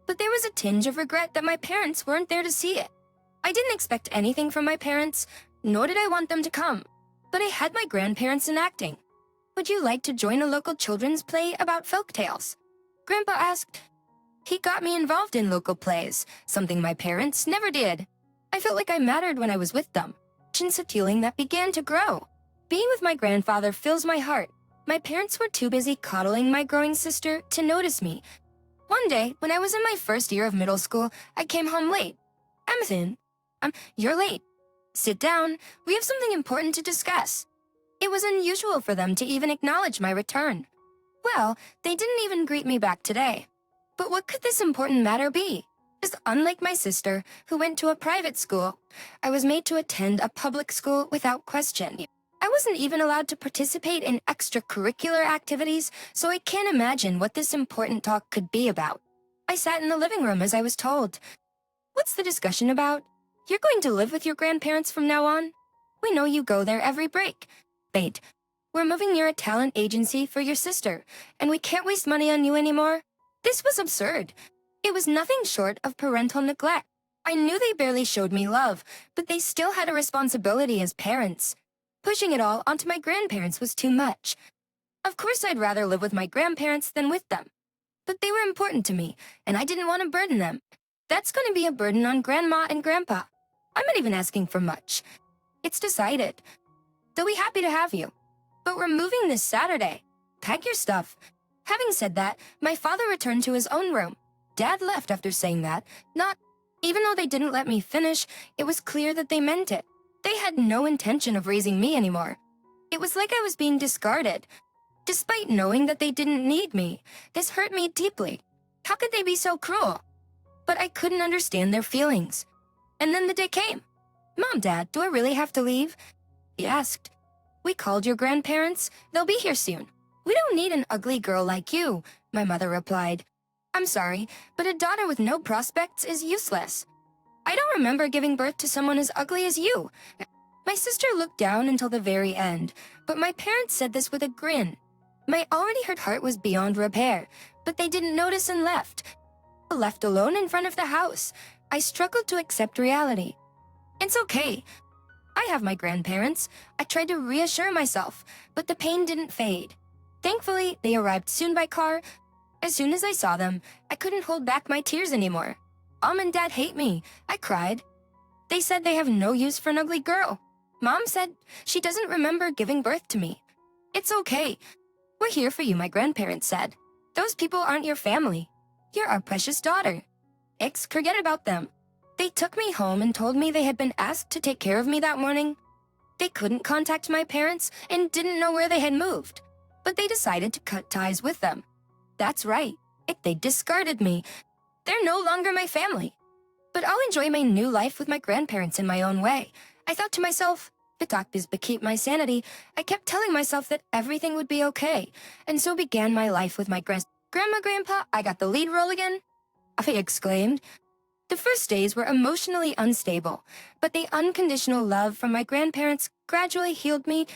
But there was a tinge of regret that my parents weren't there to see it. I didn't expect anything from my parents, nor did I want them to come. But I had my grandparents in acting. Would you like to join a local children's play about folk tales? Grandpa asked. He got me involved in local plays, something my parents never did. I felt like I mattered when I was with them. A feeling that began to grow. Being with my grandfather fills my heart. My parents were too busy coddling my growing sister to notice me. One day, when I was in my first year of middle school, I came home late. You're late. Sit down. We have something important to discuss. It was unusual for them to even acknowledge my return. Well, they didn't even greet me back today. But what could this important matter be? Just unlike my sister, who went to a private school, I was made to attend a public school without question. I wasn't even allowed to participate in extracurricular activities, so I can't imagine what this important talk could be about. I sat in the living room as I was told. What's the discussion about? You're going to live with your grandparents from now on? We know you go there every break. Wait, we're moving near a talent agency for your sister, and we can't waste money on you anymore? This was absurd. It was nothing short of parental neglect. I knew they barely showed me love, but they still had a responsibility as parents. Pushing it all onto my grandparents was too much. Of course I'd rather live with my grandparents than with them. But they were important to me, and I didn't want to burden them. That's going to be a burden on Grandma and Grandpa. I'm not even asking for much. It's decided. They'll be happy to have you. But we're moving this Saturday. Pack your stuff. Having said that, my father returned to his own room. Dad left after saying that. Even though they didn't let me finish, it was clear that they meant it. They had no intention of raising me anymore. It was like I was being discarded. Despite knowing that they didn't need me, this hurt me deeply. How could they be so cruel? But I couldn't understand their feelings. And then the day came. Mom, Dad, do I really have to leave? He asked. We called your grandparents. They'll be here soon. We don't need an ugly girl like you, my mother replied. I'm sorry, but a daughter with no prospects is useless. I don't remember giving birth to someone as ugly as you. My sister looked down until the very end, but my parents said this with a grin. My already hurt heart was beyond repair, but they didn't notice and left. Left alone in front of the house, I struggled to accept reality. It's okay. I have my grandparents. I tried to reassure myself, but the pain didn't fade. Thankfully, they arrived soon by car. As soon as I saw them, I couldn't hold back my tears anymore. Mom and Dad hate me, I cried. They said they have no use for an ugly girl. Mom said she doesn't remember giving birth to me. It's okay. We're here for you, my grandparents said. Those people aren't your family. You're our precious daughter. Forget about them. They took me home and told me they had been asked to take care of me that morning. They couldn't contact my parents and didn't know where they had moved, but they decided to cut ties with them. That's right. They discarded me. They're no longer my family. But I'll enjoy my new life with my grandparents in my own way. I thought to myself, but keep my sanity. I kept telling myself that everything would be okay, and so began my life with my Grandpa, I got the lead role again? I exclaimed. The first days were emotionally unstable, but the unconditional love from my grandparents gradually healed me.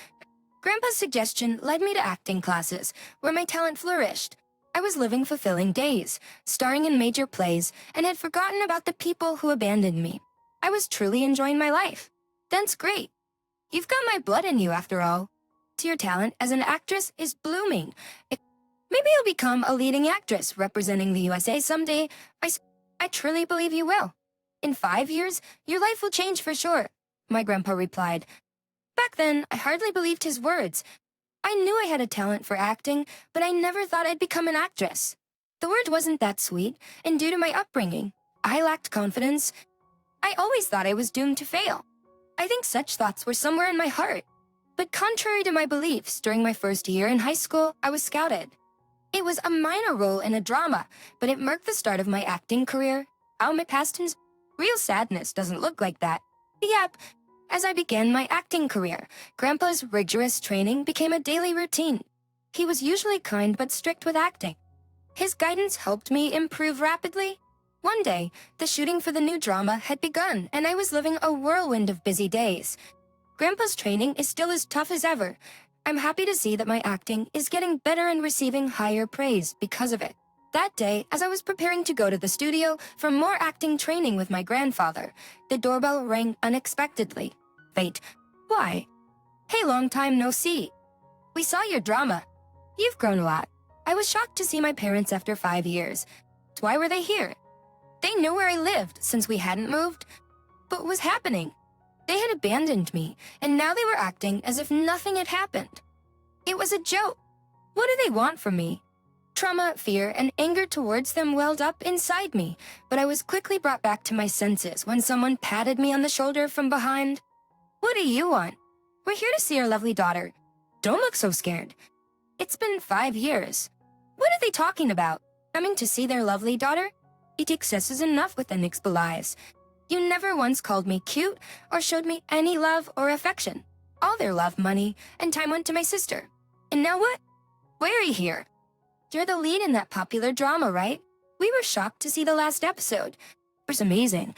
Grandpa's suggestion led me to acting classes, where my talent flourished. I was living fulfilling days, starring in major plays, and had forgotten about the people who abandoned me. I was truly enjoying my life. That's great. You've got my blood in you, after all. Your talent as an actress is blooming. Maybe you'll become a leading actress representing the USA someday. I truly believe you will. In 5 years, your life will change for sure, my grandpa replied. Back then, I hardly believed his words. I knew I had a talent for acting, but I never thought I'd become an actress. The word wasn't that sweet, and due to my upbringing, I lacked confidence. I always thought I was doomed to fail. I think such thoughts were somewhere in my heart. But contrary to my beliefs, during my first year in high school, I was scouted. It was a minor role in a drama, but it marked the start of my acting career. How my past tense, real sadness doesn't look like that. Yep, as I began my acting career, Grandpa's rigorous training became a daily routine. He was usually kind but strict with acting. His guidance helped me improve rapidly. One day, the shooting for the new drama had begun, and I was living a whirlwind of busy days. Grandpa's training is still as tough as ever. I'm happy to see that my acting is getting better and receiving higher praise because of it. That day, as I was preparing to go to the studio for more acting training with my grandfather, the doorbell rang unexpectedly. Wait, why? Hey, long time no see. We saw your drama. You've grown a lot. I was shocked to see my parents after 5 years. Why were they here? They knew where I lived since we hadn't moved. But what was happening? They had abandoned me, and now they were acting as if nothing had happened. It was a joke. What do they want from me? Trauma, fear, and anger towards them welled up inside me, but I was quickly brought back to my senses when someone patted me on the shoulder from behind. What do you want? We're here to see our lovely daughter. Don't look so scared. It's been 5 years. What are they talking about? Coming to see their lovely daughter? It excesses enough with the Nixba lives. You never once called me cute or showed me any love or affection. All their love, money, and time went to my sister. And now what? Why are you here? You're the lead in that popular drama, right? We were shocked to see the last episode. It was amazing.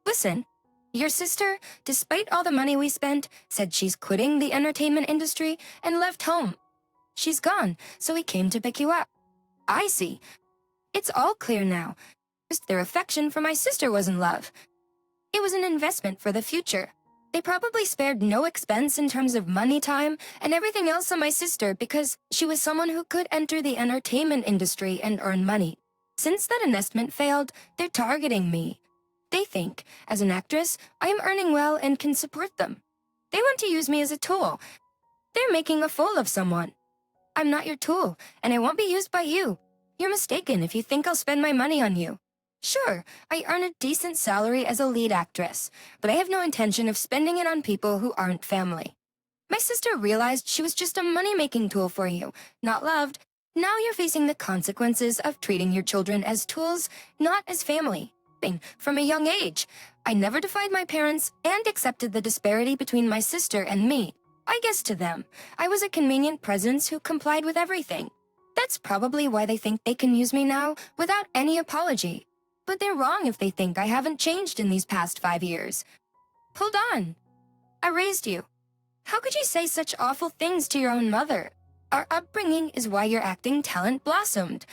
Listen, your sister, despite all the money we spent, said she's quitting the entertainment industry and left home. She's gone, so we came to pick you up. I see. It's all clear now. Just their affection for my sister was in love. It was an investment for the future. They probably spared no expense in terms of money, time, and everything else on my sister because she was someone who could enter the entertainment industry and earn money. Since that investment failed, they're targeting me. They think, as an actress, I am earning well and can support them. They want to use me as a tool. They're making a fool of someone. I'm not your tool, and I won't be used by you. You're mistaken if you think I'll spend my money on you. Sure, I earn a decent salary as a lead actress, but I have no intention of spending it on people who aren't family. My sister realized she was just a money-making tool for you, not loved. Now you're facing the consequences of treating your children as tools, not as family. From a young age, I never defied my parents and accepted the disparity between my sister and me. I guess to them, I was a convenient presence who complied with everything. That's probably why they think they can use me now without any apology. But they're wrong if they think I haven't changed in these past 5 years. Hold on. I raised you. How could you say such awful things to your own mother? Our upbringing is why your acting talent blossomed.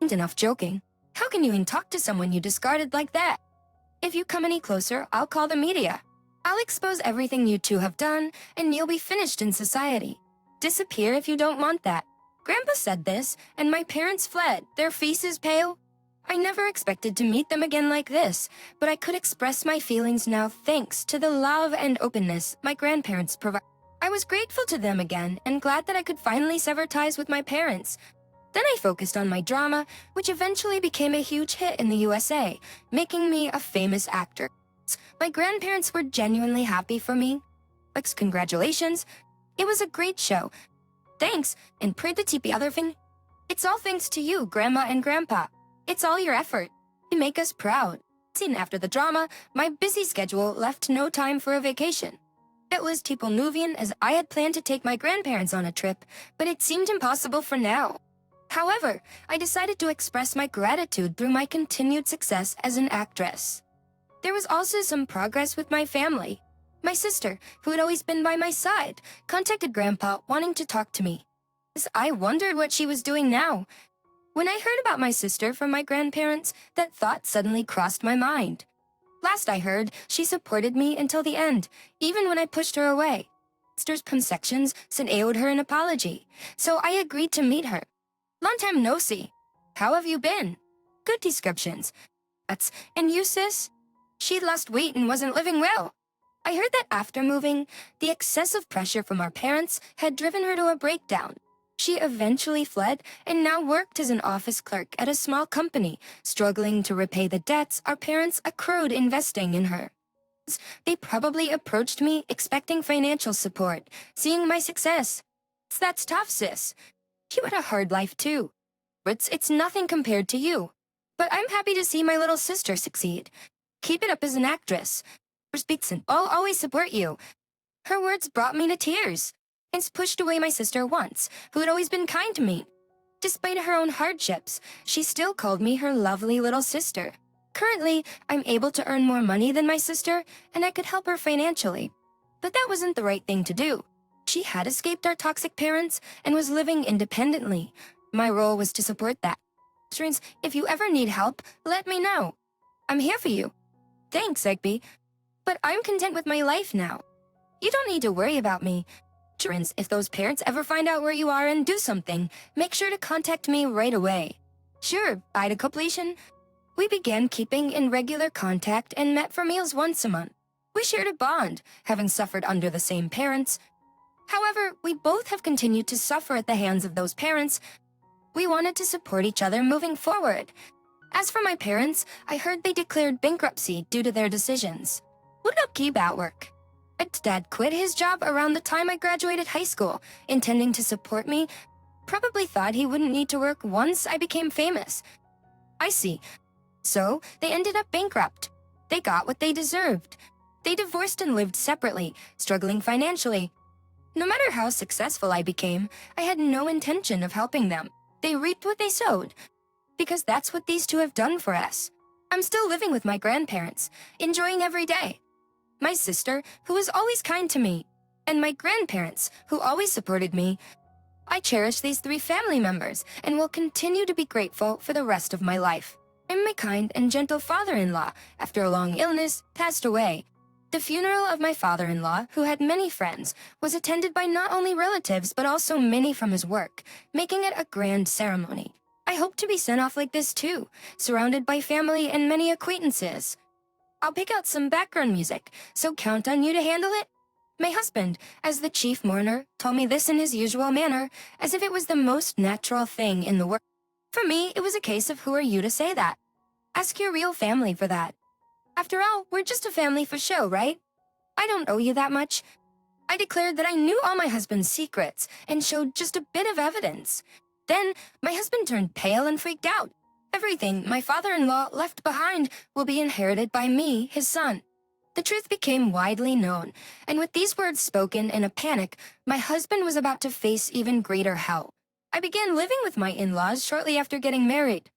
And enough joking. How can you even talk to someone you discarded like that? If you come any closer, I'll call the media. I'll expose everything you two have done, and you'll be finished in society. Disappear if you don't want that. Grandpa said this, and my parents fled, their faces pale. I never expected to meet them again like this, but I could express my feelings now thanks to the love and openness my grandparents provided. I was grateful to them again and glad that I could finally sever ties with my parents. Then I focused on my drama, which eventually became a huge hit in the USA, making me a famous actor. My grandparents were genuinely happy for me. Congratulations. It was a great show. Thanks, and pray the tipi other thing. It's all thanks to you, Grandma and Grandpa. It's all your effort. You make us proud. Soon after the drama, my busy schedule left no time for a vacation. It was tipo Nuvian as I had planned to take my grandparents on a trip, but it seemed impossible for now. However, I decided to express my gratitude through my continued success as an actress. There was also some progress with my family. My sister, who had always been by my side, contacted Grandpa wanting to talk to me. I wondered what she was doing now. When I heard about my sister from my grandparents, that thought suddenly crossed my mind. Last I heard, she supported me until the end, even when I pushed her away. Sister's sections said I owed her an apology, so I agreed to meet her. Long time no see. How have you been? Good descriptions. And you, sis? She'd lost weight and wasn't living well. I heard that after moving, the excessive pressure from our parents had driven her to a breakdown. She eventually fled and now worked as an office clerk at a small company, struggling to repay the debts our parents accrued investing in her. They probably approached me expecting financial support, seeing my success. That's tough, sis. You had a hard life too. It's nothing compared to you. But I'm happy to see my little sister succeed. Keep it up as an actress. I'll always support you. Her words brought me to tears. I pushed away my sister once, who had always been kind to me. Despite her own hardships, she still called me her lovely little sister. Currently, I'm able to earn more money than my sister, and I could help her financially. But that wasn't the right thing to do. She had escaped our toxic parents and was living independently. My role was to support that. If you ever need help, let me know. I'm here for you. Thanks, Egby. But I'm content with my life now. You don't need to worry about me. If those parents ever find out where you are and do something, make sure to contact me right away. Sure, bye to Compilation. We began keeping in regular contact and met for meals once a month. We shared a bond, having suffered under the same parents. However, we both have continued to suffer at the hands of those parents. We wanted to support each other moving forward. As for my parents, I heard they declared bankruptcy due to their decisions. What up, keep at work? Dad quit his job around the time I graduated high school, intending to support me. Probably thought he wouldn't need to work once I became famous. I see. So, they ended up bankrupt. They got what they deserved. They divorced and lived separately, struggling financially. No matter how successful I became, I had no intention of helping them. They reaped what they sowed. Because that's what these two have done for us. I'm still living with my grandparents, enjoying every day. My sister, who was always kind to me, and my grandparents, who always supported me. I cherish these three family members and will continue to be grateful for the rest of my life. And my kind and gentle father-in-law, after a long illness, passed away. The funeral of my father-in-law, who had many friends, was attended by not only relatives but also many from his work, making it a grand ceremony. I hope to be sent off like this too, surrounded by family and many acquaintances. I'll pick out some background music, so count on you to handle it. My husband, as the chief mourner, told me this in his usual manner, as if it was the most natural thing in the world. For me, it was a case of who are you to say that? Ask your real family for that. After all, we're just a family for show, right? I don't owe you that much. I declared that I knew all my husband's secrets and showed just a bit of evidence. Then, my husband turned pale and freaked out. Everything my father-in-law left behind will be inherited by me, his son. The truth became widely known, and with these words spoken in a panic, my husband was about to face even greater hell. I began living with my in-laws shortly after getting married.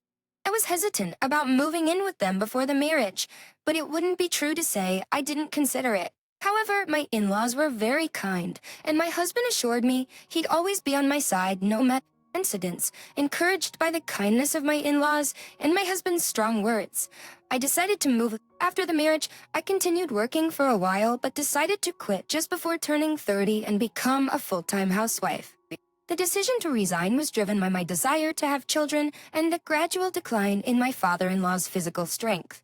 I was hesitant about moving in with them before the marriage, but it wouldn't be true to say I didn't consider it. However, my in-laws were very kind, and my husband assured me he'd always be on my side no matter incidents, encouraged by the kindness of my in-laws and my husband's strong words. I decided to move. After the marriage, I continued working for a while but decided to quit just before turning 30 and become a full-time housewife. The decision to resign was driven by my desire to have children and a gradual decline in my father-in-law's physical strength.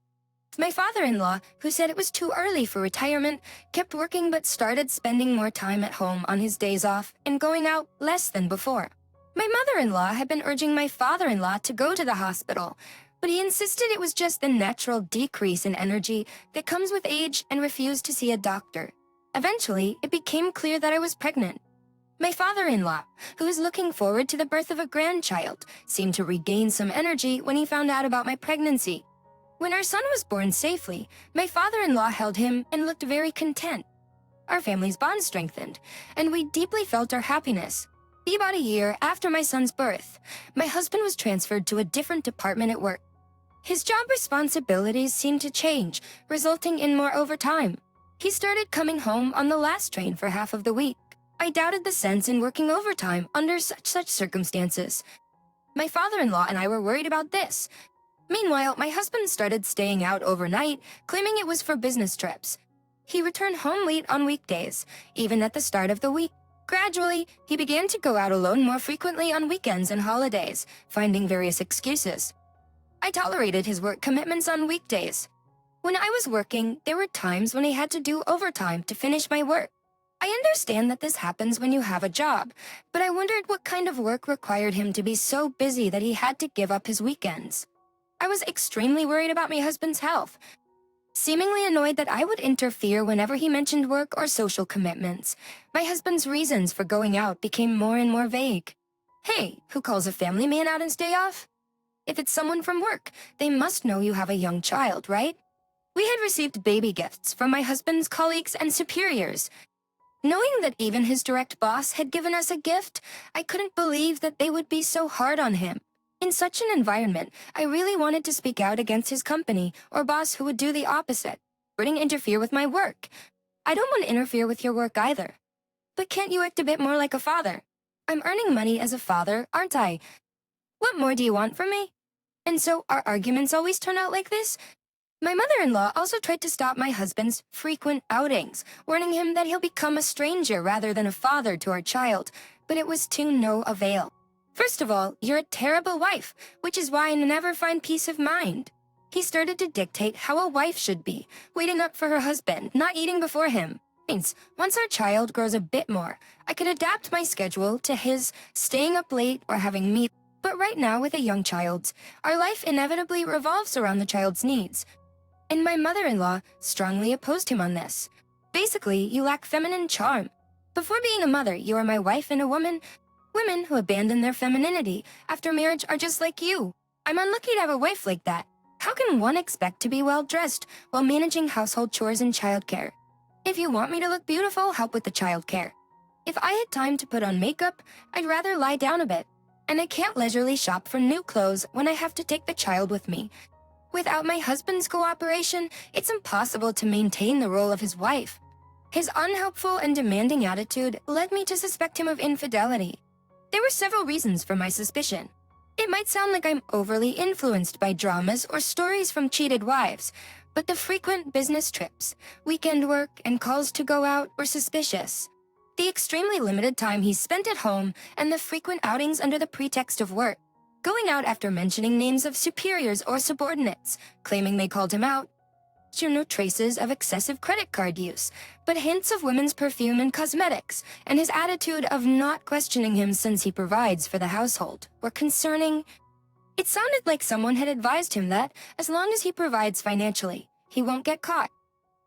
My father-in-law, who said it was too early for retirement, kept working but started spending more time at home on his days off and going out less than before. My mother-in-law had been urging my father-in-law to go to the hospital, but he insisted it was just the natural decrease in energy that comes with age and refused to see a doctor. Eventually, it became clear that I was pregnant. My father-in-law, who was looking forward to the birth of a grandchild, seemed to regain some energy when he found out about my pregnancy. When our son was born safely, my father-in-law held him and looked very content. Our family's bond strengthened, and we deeply felt our happiness. About a year after my son's birth, my husband was transferred to a different department at work. His job responsibilities seemed to change, resulting in more overtime. He started coming home on the last train for half of the week. I doubted the sense in working overtime under such circumstances. My father-in-law and I were worried about this. Meanwhile, my husband started staying out overnight, claiming it was for business trips. He returned home late on weekdays, even at the start of the week. Gradually, he began to go out alone more frequently on weekends and holidays, finding various excuses. I tolerated his work commitments on weekdays. When I was working, there were times when he had to do overtime to finish my work. I understand that this happens when you have a job, but I wondered what kind of work required him to be so busy that he had to give up his weekends. I was extremely worried about my husband's health. seemingly annoyed that I would interfere whenever he mentioned work or social commitments. My husband's reasons for going out became more and more vague. Hey, who calls a family man out on his day off? If it's someone from work, they must know you have a young child, right? We had received baby gifts from my husband's colleagues and superiors. Knowing that even his direct boss had given us a gift, I couldn't believe that they would be so hard on him. In such an environment, I really wanted to speak out against his company or boss who would do the opposite, wouldn't interfere with my work. I don't want to interfere with your work either. But can't you act a bit more like a father? I'm earning money as a father, aren't I? What more do you want from me? And so our arguments always turn out like this? My mother-in-law also tried to stop my husband's frequent outings, warning him that he'll become a stranger rather than a father to our child, but it was to no avail. First of all, you're a terrible wife, which is why I never find peace of mind. He started to dictate how a wife should be, waiting up for her husband, not eating before him. Means, once our child grows a bit more, I could adapt my schedule to his staying up late or having meat. But right now, with a young child, our life inevitably revolves around the child's needs. And my mother-in-law strongly opposed him on this. Basically, you lack feminine charm. Before being a mother, you are my wife and a woman. Women who abandon their femininity after marriage are just like you. I'm unlucky to have a wife like that. How can one expect to be well-dressed while managing household chores and childcare? If you want me to look beautiful, help with the childcare. If I had time to put on makeup, I'd rather lie down a bit. And I can't leisurely shop for new clothes when I have to take the child with me. Without my husband's cooperation, it's impossible to maintain the role of his wife. His unhelpful and demanding attitude led me to suspect him of infidelity. There were several reasons for my suspicion. It might sound like I'm overly influenced by dramas or stories from cheated wives, but the frequent business trips, weekend work, and calls to go out were suspicious. The extremely limited time he spent at home and the frequent outings under the pretext of work. Going out after mentioning names of superiors or subordinates, claiming they called him out. There are no traces of excessive credit card use, but hints of women's perfume and cosmetics, and his attitude of not questioning him since he provides for the household were concerning. It sounded like someone had advised him that, as long as he provides financially, he won't get caught.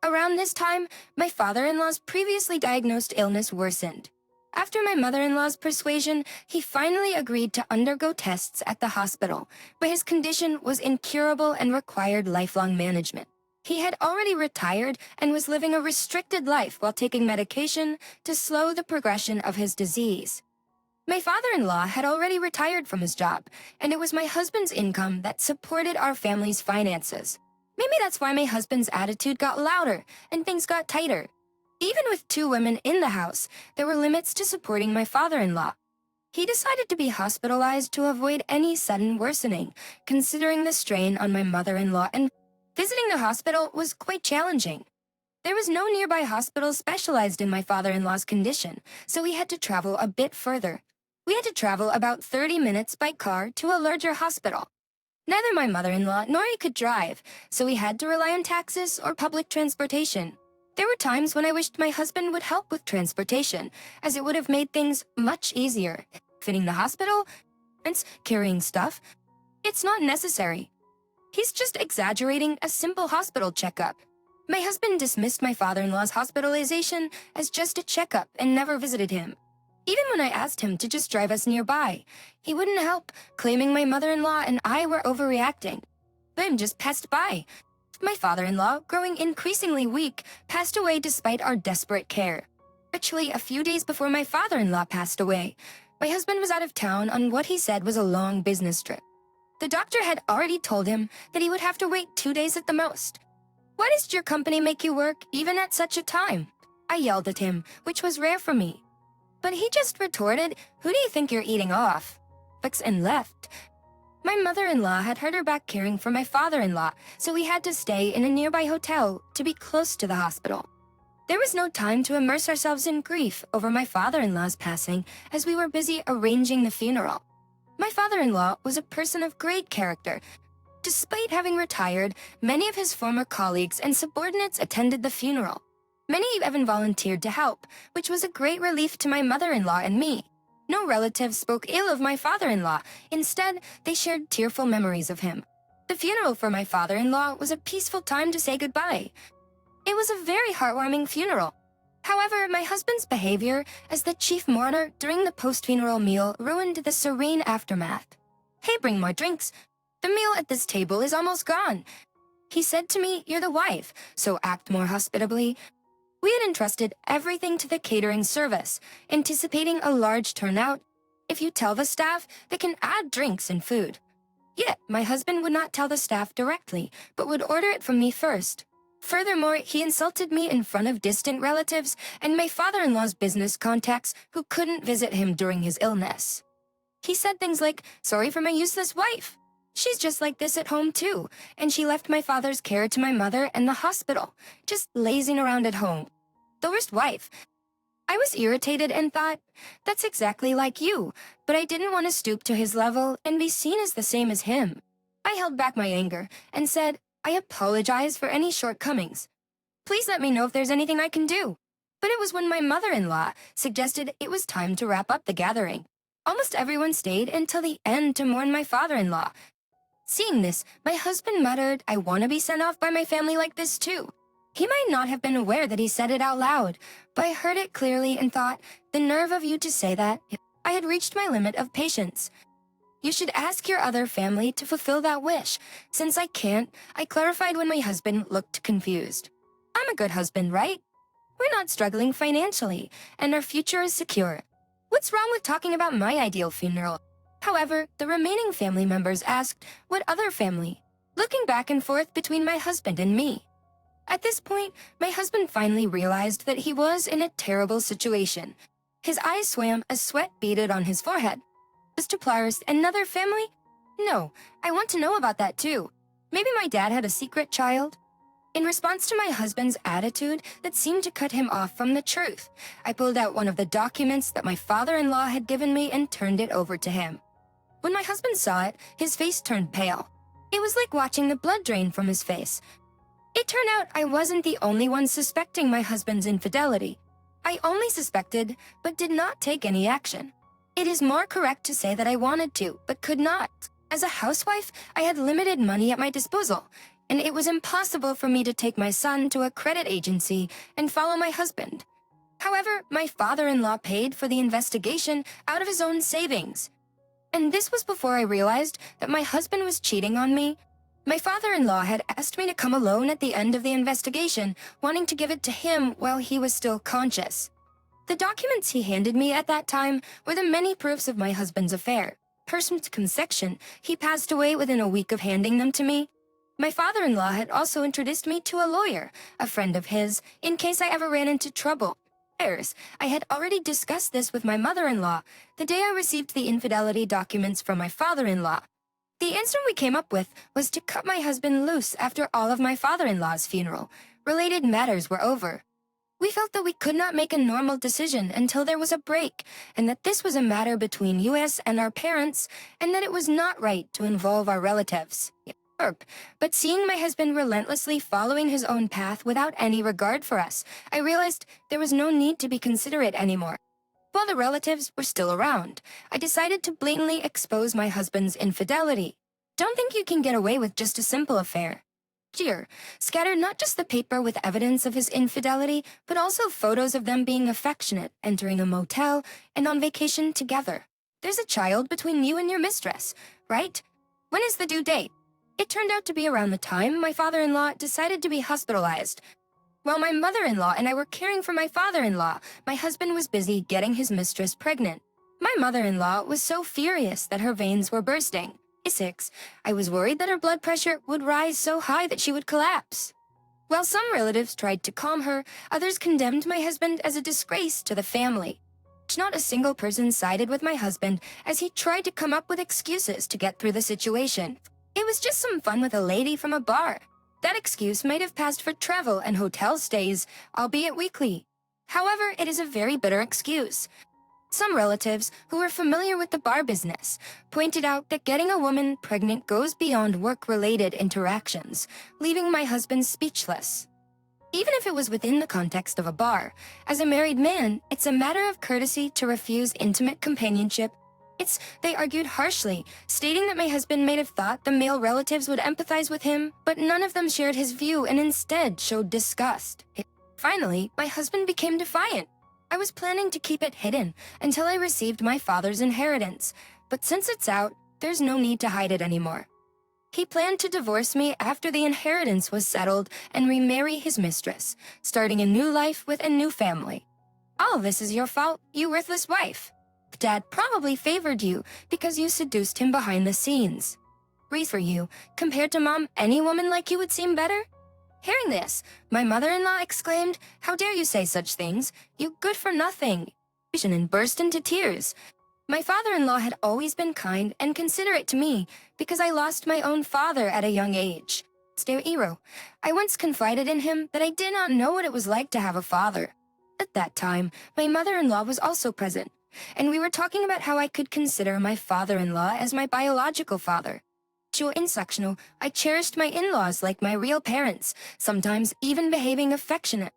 Around this time, my father-in-law's previously diagnosed illness worsened. After my mother-in-law's persuasion, he finally agreed to undergo tests at the hospital, but his condition was incurable and required lifelong management. He had already retired and was living a restricted life while taking medication to slow the progression of his disease. My father-in-law had already retired from his job, and it was my husband's income that supported our family's finances. Maybe that's why my husband's attitude got louder and things got tighter. Even with 2 women in the house, there were limits to supporting my father-in-law. He decided to be hospitalized to avoid any sudden worsening, considering the strain on my mother-in-law, and visiting the hospital was quite challenging. There was no nearby hospital specialized in my father-in-law's condition, so we had to travel a bit further. We had to travel about 30 minutes by car to a larger hospital. Neither my mother-in-law nor I could drive, so we had to rely on taxis or public transportation. There were times when I wished my husband would help with transportation, as it would have made things much easier. Fitting the hospital, and carrying stuff, it's not necessary. He's just exaggerating a simple hospital checkup. My husband dismissed my father-in-law's hospitalization as just a checkup and never visited him. Even when I asked him to just drive us nearby, he wouldn't help, claiming my mother-in-law and I were overreacting. But just passed by. My father-in-law, growing increasingly weak, passed away despite our desperate care. Actually, a few days before my father-in-law passed away, my husband was out of town on what he said was a long business trip. The doctor had already told him that he would have to wait 2 days at the most. Why does your company make you work even at such a time? I yelled at him, which was rare for me. But he just retorted, "Who do you think you're eating off?" And left. My mother-in-law had hurt her back caring for my father-in-law, so we had to stay in a nearby hotel to be close to the hospital. There was no time to immerse ourselves in grief over my father-in-law's passing, as we were busy arranging the funeral. My father-in-law was a person of great character. Despite having retired, many of his former colleagues and subordinates attended the funeral. Many even volunteered to help, which was a great relief to my mother-in-law and me. No relatives spoke ill of my father-in-law. Instead, they shared tearful memories of him. The funeral for my father-in-law was a peaceful time to say goodbye. It was a very heartwarming funeral. However, my husband's behavior as the chief mourner during the post-funeral meal ruined the serene aftermath. "Hey, bring more drinks. The meal at this table is almost gone." He said to me, "You're the wife, so act more hospitably." We had entrusted everything to the catering service, anticipating a large turnout. If you tell the staff, they can add drinks and food. Yet, my husband would not tell the staff directly, but would order it from me first. Furthermore, he insulted me in front of distant relatives and my father-in-law's business contacts who couldn't visit him during his illness. He said things like, "Sorry for my useless wife. She's just like this at home too, and she left my father's care to my mother and the hospital, just lazing around at home. The worst wife." I was irritated and thought, that's exactly like you, but I didn't want to stoop to his level and be seen as the same as him. I held back my anger and said, "I apologize for any shortcomings. Please let me know if there's anything I can do." But it was when my mother-in-law suggested it was time to wrap up the gathering. Almost everyone stayed until the end to mourn my father-in-law. Seeing this, my husband muttered, "I want to be sent off by my family like this too." He might not have been aware that he said it out loud, but I heard it clearly and thought, the nerve of you to say that. I had reached my limit of patience. "You should ask your other family to fulfill that wish. Since I can't," I clarified when my husband looked confused. "I'm a good husband, right? We're not struggling financially, and our future is secure. What's wrong with talking about my ideal funeral?" However, the remaining family members asked, "What other family?" looking back and forth between my husband and me. At this point, my husband finally realized that he was in a terrible situation. His eyes swam as sweat beaded on his forehead. "Mr. Plars, another family? No, I want to know about that too. Maybe my dad had a secret child?" In response to my husband's attitude that seemed to cut him off from the truth, I pulled out one of the documents that my father-in-law had given me and turned it over to him. When my husband saw it, his face turned pale. It was like watching the blood drain from his face. It turned out I wasn't the only one suspecting my husband's infidelity. I only suspected, but did not take any action. It is more correct to say that I wanted to, but could not. As a housewife, I had limited money at my disposal, and it was impossible for me to take my son to a credit agency and follow my husband. However, my father-in-law paid for the investigation out of his own savings. And this was before I realized that my husband was cheating on me. My father-in-law had asked me to come alone at the end of the investigation, wanting to give it to him while he was still conscious. The documents he handed me at that time were the many proofs of my husband's affair. Person's conception, he passed away within a week of handing them to me. My father-in-law had also introduced me to a lawyer, a friend of his, in case I ever ran into trouble. I had already discussed this with my mother-in-law the day I received the infidelity documents from my father-in-law. The answer we came up with was to cut my husband loose after all of my father-in-law's funeral. Related matters were over. We felt that we could not make a normal decision until there was a break, and that this was a matter between us and our parents, and that it was not right to involve our relatives. But seeing my husband relentlessly following his own path without any regard for us, I realized there was no need to be considerate anymore. While the relatives were still around, I decided to blatantly expose my husband's infidelity. Don't think you can get away with just a simple affair. Dear, scattered not just the paper with evidence of his infidelity, but also photos of them being affectionate, entering a motel, and on vacation together. There's a child between you and your mistress, right? When is the due date? It turned out to be around the time my father-in-law decided to be hospitalized. While my mother-in-law and I were caring for my father-in-law, my husband was busy getting his mistress pregnant. My mother-in-law was so furious that her veins were bursting. I was worried that her blood pressure would rise so high that she would collapse. While some relatives tried to calm her, others condemned my husband as a disgrace to the family. Not a single person sided with my husband as he tried to come up with excuses to get through the situation. It was just some fun with a lady from a bar. That excuse might have passed for travel and hotel stays, albeit weekly. However, it is a very bitter excuse. Some relatives, who were familiar with the bar business, pointed out that getting a woman pregnant goes beyond work-related interactions, leaving my husband speechless. Even if it was within the context of a bar, as a married man, it's a matter of courtesy to refuse intimate companionship. They argued harshly, stating that my husband may have thought the male relatives would empathize with him, but none of them shared his view and instead showed disgust. Finally, my husband became defiant. I was planning to keep it hidden until I received my father's inheritance, but since it's out, there's no need to hide it anymore. He planned to divorce me after the inheritance was settled and remarry his mistress, starting a new life with a new family. All this is your fault, you worthless wife. Dad probably favored you because you seduced him behind the scenes. For you, compared to Mom, any woman like you would seem better? Hearing this, my mother-in-law exclaimed, "How dare you say such things? You good for nothing," and burst into tears. My father-in-law had always been kind and considerate to me because I lost my own father at a young age. I once confided in him that I did not know what it was like to have a father. At that time, my mother-in-law was also present, and we were talking about how I could consider my father-in-law as my biological father. I cherished my in-laws like my real parents, sometimes even behaving affectionate.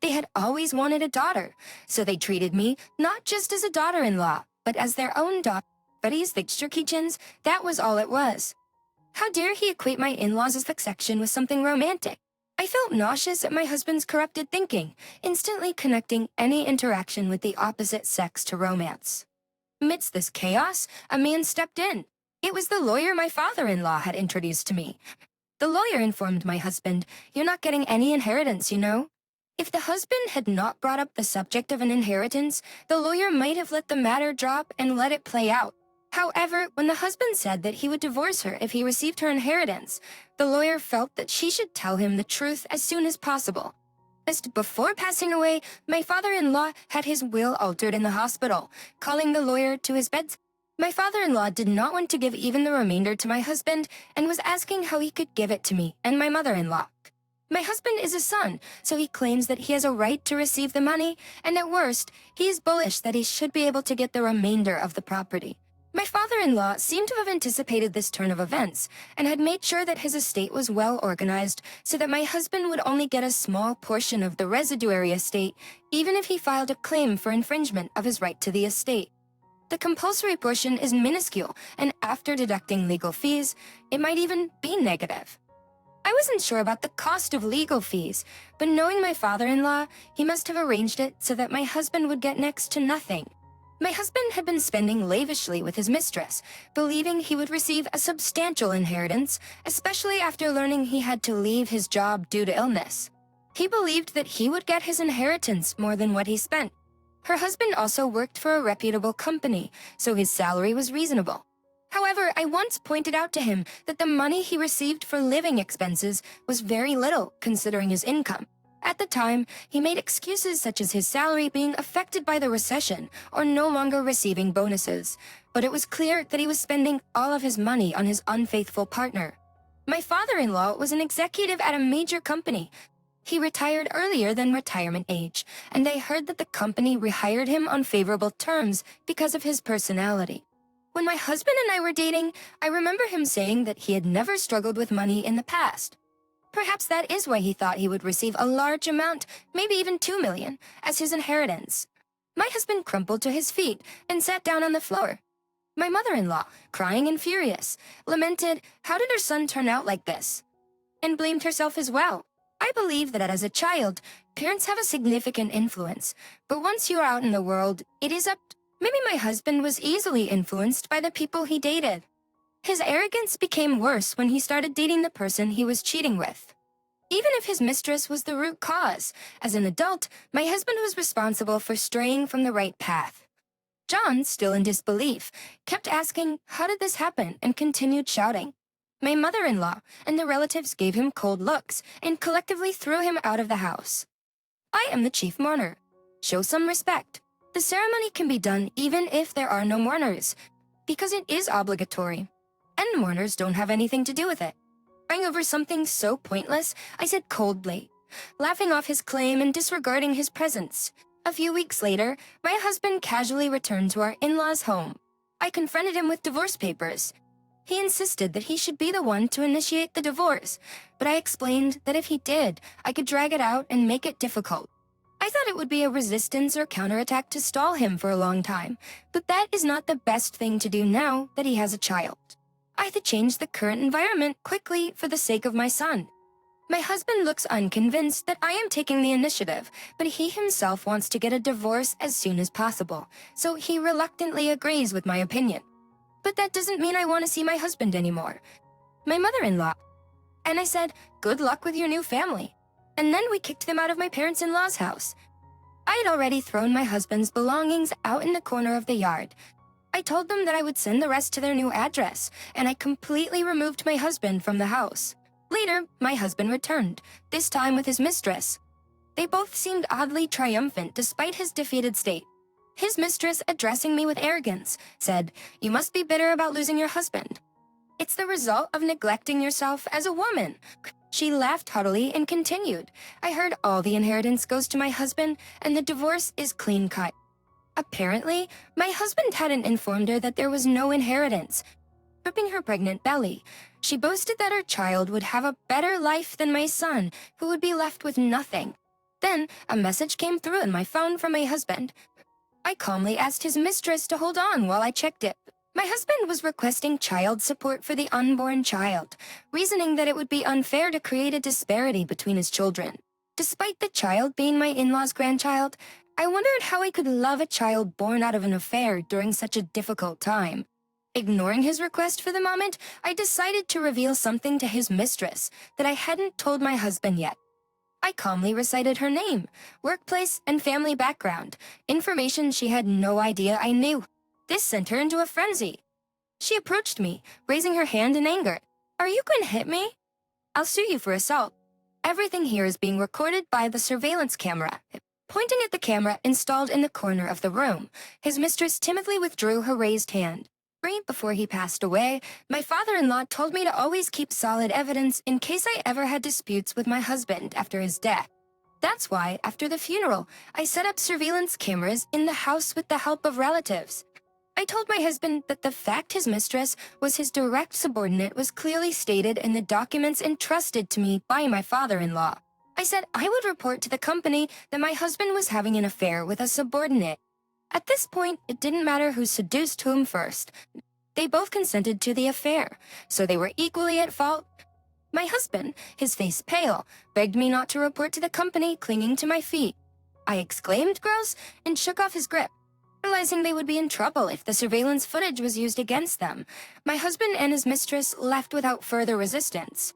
They had always wanted a daughter, so they treated me not just as a daughter-in-law, but as their own daughter. Buddies, fixture kitchens, that was all it was. How dare he equate my in-laws' affection with something romantic? I felt nauseous at my husband's corrupted thinking, instantly connecting any interaction with the opposite sex to romance. Amidst this chaos, a man stepped in. It was the lawyer my father-in-law had introduced to me. The lawyer informed my husband, "You're not getting any inheritance, you know." If the husband had not brought up the subject of an inheritance, the lawyer might have let the matter drop and let it play out. However, when the husband said that he would divorce her if he received her inheritance, the lawyer felt that she should tell him the truth as soon as possible. Just before passing away, my father-in-law had his will altered in the hospital, calling the lawyer to his bedside. My father-in-law did not want to give even the remainder to my husband and was asking how he could give it to me and my mother-in-law. My husband is a son, so he claims that he has a right to receive the money, and at worst, he is bullish that he should be able to get the remainder of the property. My father-in-law seemed to have anticipated this turn of events and had made sure that his estate was well organized so that my husband would only get a small portion of the residuary estate, even if he filed a claim for infringement of his right to the estate. The compulsory portion is minuscule, and after deducting legal fees, it might even be negative. I wasn't sure about the cost of legal fees, but knowing my father-in-law, he must have arranged it so that my husband would get next to nothing. My husband had been spending lavishly with his mistress, believing he would receive a substantial inheritance, especially after learning he had to leave his job due to illness. He believed that he would get his inheritance more than what he spent. Her husband also worked for a reputable company, so his salary was reasonable. However, I once pointed out to him that the money he received for living expenses was very little considering his income. At the time, he made excuses such as his salary being affected by the recession or no longer receiving bonuses, but it was clear that he was spending all of his money on his unfaithful partner. My father-in-law was an executive at a major company. He retired earlier than retirement age, and I heard that the company rehired him on favorable terms because of his personality. When my husband and I were dating, I remember him saying that he had never struggled with money in the past. Perhaps that is why he thought he would receive a large amount, maybe even $2 million, as his inheritance. My husband crumpled to his feet and sat down on the floor. My mother-in-law, crying and furious, lamented, "How did her son turn out like this?" and blamed herself as well. I believe that as a child, parents have a significant influence, but once you are out in the world, it is up to... Maybe my husband was easily influenced by the people he dated. His arrogance became worse when he started dating the person he was cheating with. Even if his mistress was the root cause, as an adult, my husband was responsible for straying from the right path. John, still in disbelief, kept asking, "How did this happen?" and continued shouting. My mother-in-law and the relatives gave him cold looks and collectively threw him out of the house. I am the chief mourner. Show some respect. The ceremony can be done even if there are no mourners, because it is obligatory, and mourners don't have anything to do with it. Crying over something so pointless, I said coldly, laughing off his claim and disregarding his presence. A few weeks later, my husband casually returned to our in-laws' home. I confronted him with divorce papers. He insisted that he should be the one to initiate the divorce, but I explained that if he did, I could drag it out and make it difficult. I thought it would be a resistance or counterattack to stall him for a long time, but that is not the best thing to do now that he has a child. I had to change the current environment quickly for the sake of my son. My husband looks unconvinced that I am taking the initiative, but he himself wants to get a divorce as soon as possible, so he reluctantly agrees with my opinion. But that doesn't mean I want to see my husband anymore. My mother-in-law. And I said, good luck with your new family. And then we kicked them out of my parents-in-law's house. I had already thrown my husband's belongings out in the corner of the yard. I told them that I would send the rest to their new address, and I completely removed my husband from the house. Later, my husband returned, this time with his mistress. They both seemed oddly triumphant despite his defeated state. His mistress, addressing me with arrogance, said, "You must be bitter about losing your husband. It's the result of neglecting yourself as a woman." She laughed haughtily and continued, "I heard all the inheritance goes to my husband, and the divorce is clean cut." Apparently, my husband hadn't informed her that there was no inheritance. Gripping her pregnant belly, she boasted that her child would have a better life than my son, who would be left with nothing. Then, a message came through on my phone from my husband. I calmly asked his mistress to hold on while I checked it. My husband was requesting child support for the unborn child, reasoning that it would be unfair to create a disparity between his children. Despite the child being my in-law's grandchild, I wondered how I could love a child born out of an affair during such a difficult time. Ignoring his request for the moment, I decided to reveal something to his mistress that I hadn't told my husband yet. I calmly recited her name, workplace, and family background, information she had no idea I knew. This sent her into a frenzy. She approached me, raising her hand in anger. "Are you going to hit me? I'll sue you for assault. Everything here is being recorded by the surveillance camera." Pointing at the camera installed in the corner of the room, his mistress timidly withdrew her raised hand. Right before he passed away, my father-in-law told me to always keep solid evidence in case I ever had disputes with my husband after his death. That's why, after the funeral, I set up surveillance cameras in the house with the help of relatives. I told my husband that the fact his mistress was his direct subordinate was clearly stated in the documents entrusted to me by my father-in-law. I said I would report to the company that my husband was having an affair with a subordinate. At this point, it didn't matter who seduced whom first. They both consented to the affair, so they were equally at fault. My husband, his face pale, begged me not to report to the company, clinging to my feet. I exclaimed gross and shook off his grip. Realizing they would be in trouble if the surveillance footage was used against them, my husband and his mistress left without further resistance.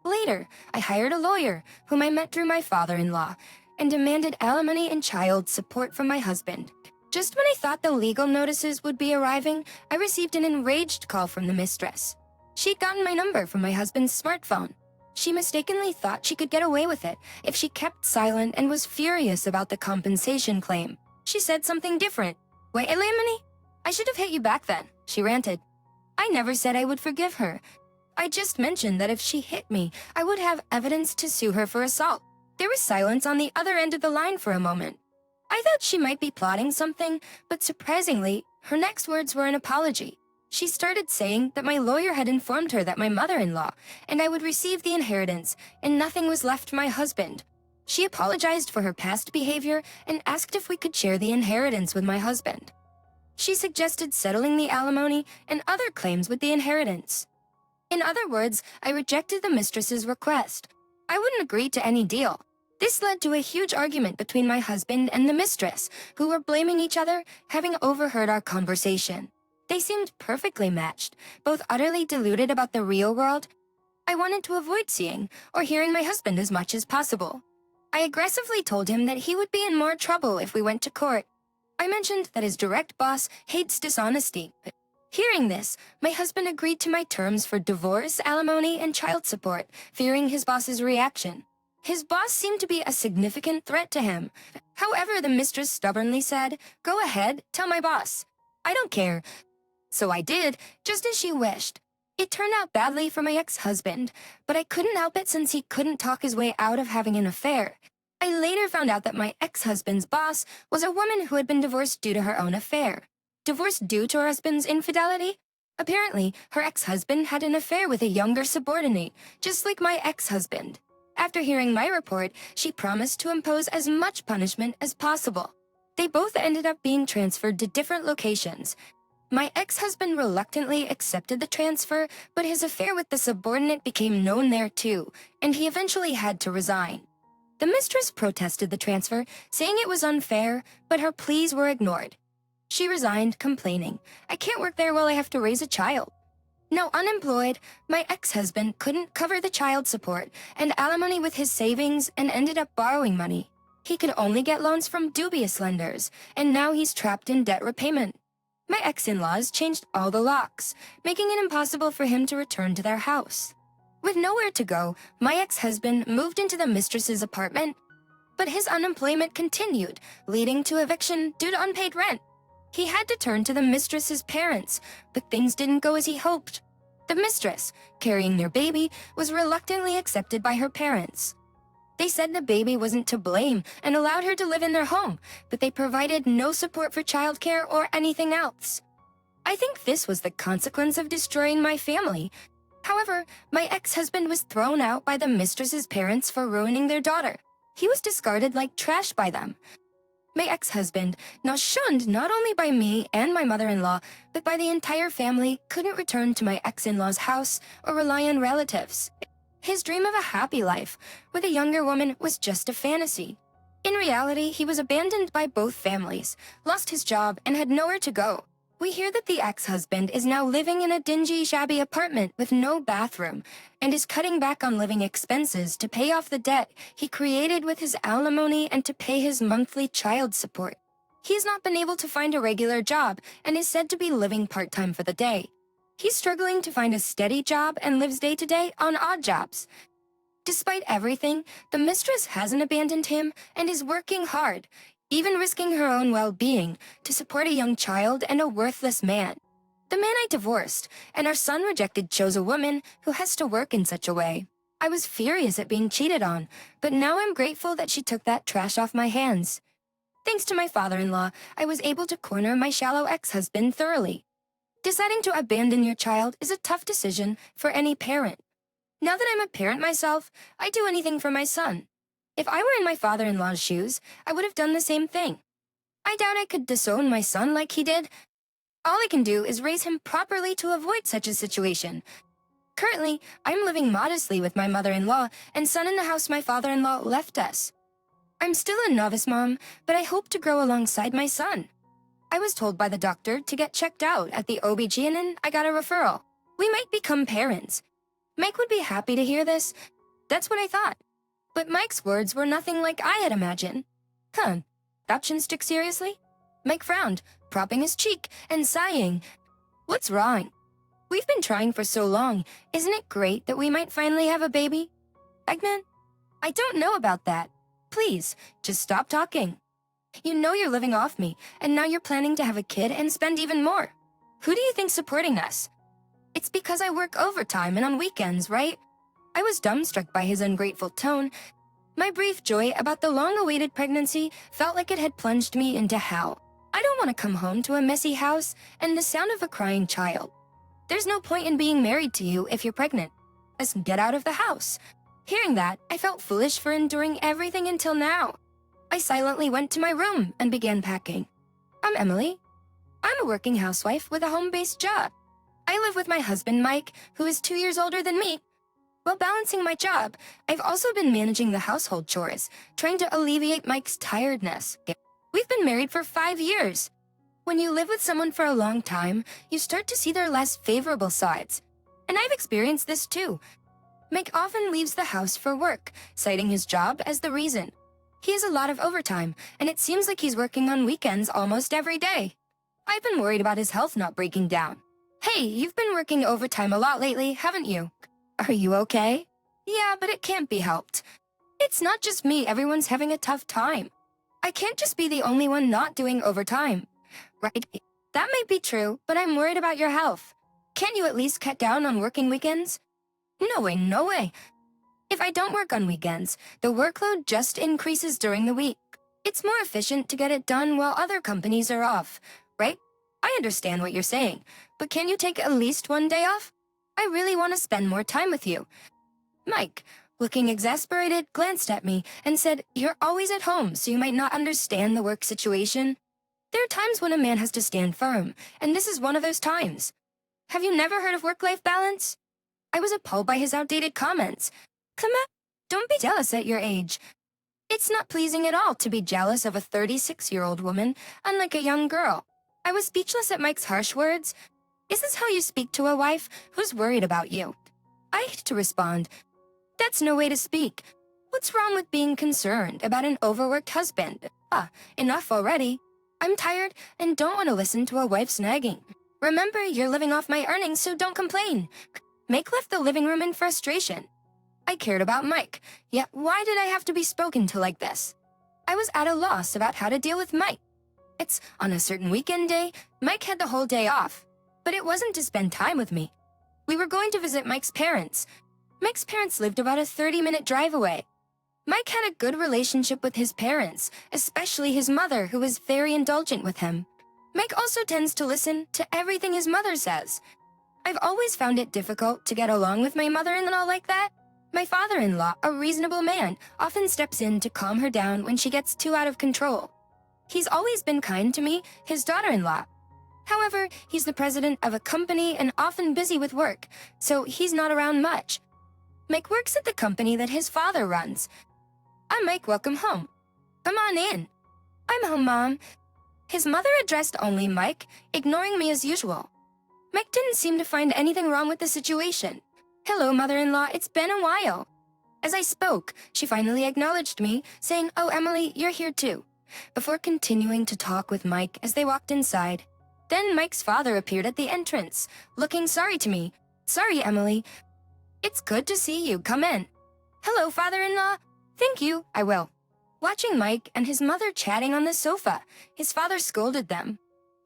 Later, I hired a lawyer, whom I met through my father-in-law, and demanded alimony and child support from my husband. Just when I thought the legal notices would be arriving, I received an enraged call from the mistress. She'd gotten my number from my husband's smartphone. She mistakenly thought she could get away with it if she kept silent and was furious about the compensation claim. She said something different. "Wait, alimony? I should have hit you back then," she ranted. I never said I would forgive her. I just mentioned that if she hit me, I would have evidence to sue her for assault. There was silence on the other end of the line for a moment. I thought she might be plotting something, but surprisingly, her next words were an apology. She started saying that my lawyer had informed her that my mother-in-law and I would receive the inheritance and nothing was left to my husband. She apologized for her past behavior and asked if we could share the inheritance with my husband. She suggested settling the alimony and other claims with the inheritance. In other words, I rejected the mistress's request. I wouldn't agree to any deal. This led to a huge argument between my husband and the mistress, who were blaming each other, having overheard our conversation. They seemed perfectly matched, both utterly deluded about the real world. I wanted to avoid seeing or hearing my husband as much as possible. I aggressively told him that he would be in more trouble if we went to court. I mentioned that his direct boss hates dishonesty. Hearing this, my husband agreed to my terms for divorce, alimony, and child support, fearing his boss's reaction. His boss seemed to be a significant threat to him. However, the mistress stubbornly said, "Go ahead, tell my boss. I don't care." So I did, just as she wished. It turned out badly for my ex-husband, but I couldn't help it since he couldn't talk his way out of having an affair. I later found out that my ex-husband's boss was a woman who had been divorced due to her own affair. Divorced due to her husband's infidelity? Apparently, her ex-husband had an affair with a younger subordinate, just like my ex-husband. After hearing my report, she promised to impose as much punishment as possible. They both ended up being transferred to different locations. My ex-husband reluctantly accepted the transfer, but his affair with the subordinate became known there too, and he eventually had to resign. The mistress protested the transfer, saying it was unfair, but her pleas were ignored. She resigned, complaining, "I can't work there while I have to raise a child." Now unemployed, my ex-husband couldn't cover the child support and alimony with his savings and ended up borrowing money. He could only get loans from dubious lenders, and now he's trapped in debt repayment. My ex-in-laws changed all the locks, making it impossible for him to return to their house. With nowhere to go, my ex-husband moved into the mistress's apartment, but his unemployment continued, leading to eviction due to unpaid rent. He had to turn to the mistress's parents, but things didn't go as he hoped. The mistress, carrying their baby, was reluctantly accepted by her parents. They said the baby wasn't to blame and allowed her to live in their home, but they provided no support for childcare or anything else. I think this was the consequence of destroying my family. However, my ex-husband was thrown out by the mistress's parents for ruining their daughter. He was discarded like trash by them. My ex-husband, now shunned not only by me and my mother-in-law, but by the entire family, couldn't return to my ex-in-law's house or rely on relatives. His dream of a happy life with a younger woman was just a fantasy. In reality, he was abandoned by both families, lost his job, and had nowhere to go. We hear that the ex-husband is now living in a dingy, shabby apartment with no bathroom and is cutting back on living expenses to pay off the debt he created with his alimony and to pay his monthly child support. He has not been able to find a regular job and is said to be living part-time for the day. He's struggling to find a steady job and lives day to day on odd jobs. Despite everything, the mistress hasn't abandoned him and is working hard, even risking her own well-being to support a young child and a worthless man. The man I divorced and our son rejected chose a woman who has to work in such a way. I was furious at being cheated on, but now I'm grateful that she took that trash off my hands. Thanks to my father-in-law, I was able to corner my shallow ex-husband thoroughly. Deciding to abandon your child is a tough decision for any parent. Now that I'm a parent myself, I'd do anything for my son. If I were in my father-in-law's shoes, I would have done the same thing. I doubt I could disown my son like he did. All I can do is raise him properly to avoid such a situation. Currently, I'm living modestly with my mother-in-law and son in the house my father-in-law left us. I'm still a novice mom, but I hope to grow alongside my son. I was told by the doctor to get checked out at the OB/GYN. I got a referral. We might become parents. Mike would be happy to hear this. That's what I thought. But Mike's words were nothing like I had imagined. Options took seriously? Mike frowned, propping his cheek and sighing. What's wrong? We've been trying for so long. Isn't it great that we might finally have a baby? Eggman? I don't know about that. Please, just stop talking. You know you're living off me, and now you're planning to have a kid and spend even more. Who do you think's supporting us? It's because I work overtime and on weekends, right? I was dumbstruck by his ungrateful tone. My brief joy about the long-awaited pregnancy felt like it had plunged me into hell. I don't want to come home to a messy house and the sound of a crying child. There's no point in being married to you if you're pregnant. Just get out of the house. Hearing that, I felt foolish for enduring everything until now. I silently went to my room and began packing. I'm Emily. I'm a working housewife with a home-based job. I live with my husband, Mike, who is 2 years older than me. While balancing my job, I've also been managing the household chores, trying to alleviate Mike's tiredness. We've been married for 5 years. When you live with someone for a long time, you start to see their less favorable sides. And I've experienced this too. Mike often leaves the house for work, citing his job as the reason. He has a lot of overtime, and it seems like he's working on weekends almost every day. I've been worried about his health not breaking down. Hey, you've been working overtime a lot lately, haven't you? Are you okay? Yeah, but it can't be helped. It's not just me, everyone's having a tough time. I can't just be the only one not doing overtime. Right? That might be true, but I'm worried about your health. Can't you at least cut down on working weekends? No way, no way. If I don't work on weekends, the workload just increases during the week. It's more efficient to get it done while other companies are off, right? I understand what you're saying, but can you take at least one day off? I really want to spend more time with you. Mike, looking exasperated, glanced at me and said, "You're always at home, so you might not understand the work situation. There are times when a man has to stand firm, and this is one of those times. Have you never heard of work-life balance?" I was appalled by his outdated comments. Come on, don't be jealous at your age. It's not pleasing at all to be jealous of a 36-year-old woman, unlike a young girl. I was speechless at Mike's harsh words. Is this how you speak to a wife who's worried about you? I had to respond. That's no way to speak. What's wrong with being concerned about an overworked husband? Enough already. I'm tired and don't want to listen to a wife's nagging. Remember, you're living off my earnings, so don't complain. Mike left the living room in frustration. I cared about Mike, yet why did I have to be spoken to like this? I was at a loss about how to deal with Mike. It's on a certain weekend day, Mike had the whole day off, but it wasn't to spend time with me. We were going to visit Mike's parents. Mike's parents lived about a 30-minute drive away. Mike had a good relationship with his parents, especially his mother, who was very indulgent with him. Mike also tends to listen to everything his mother says. I've always found it difficult to get along with my mother-in-law like that. My father-in-law, a reasonable man, often steps in to calm her down when she gets too out of control. He's always been kind to me, his daughter-in-law. However, he's the president of a company and often busy with work, so he's not around much. Mike works at the company that his father runs. I'm Mike, welcome home. Come on in. I'm home, Mom. His mother addressed only Mike, ignoring me as usual. Mike didn't seem to find anything wrong with the situation. Hello, mother-in-law, it's been a while. As I spoke, she finally acknowledged me, saying, "Oh, Emily, you're here too," before continuing to talk with Mike as they walked inside. Then Mike's father appeared at the entrance, looking sorry to me. "Sorry, Emily. It's good to see you. Come in." "Hello, father-in-law." "Thank you, I will." Watching Mike and his mother chatting on the sofa, his father scolded them.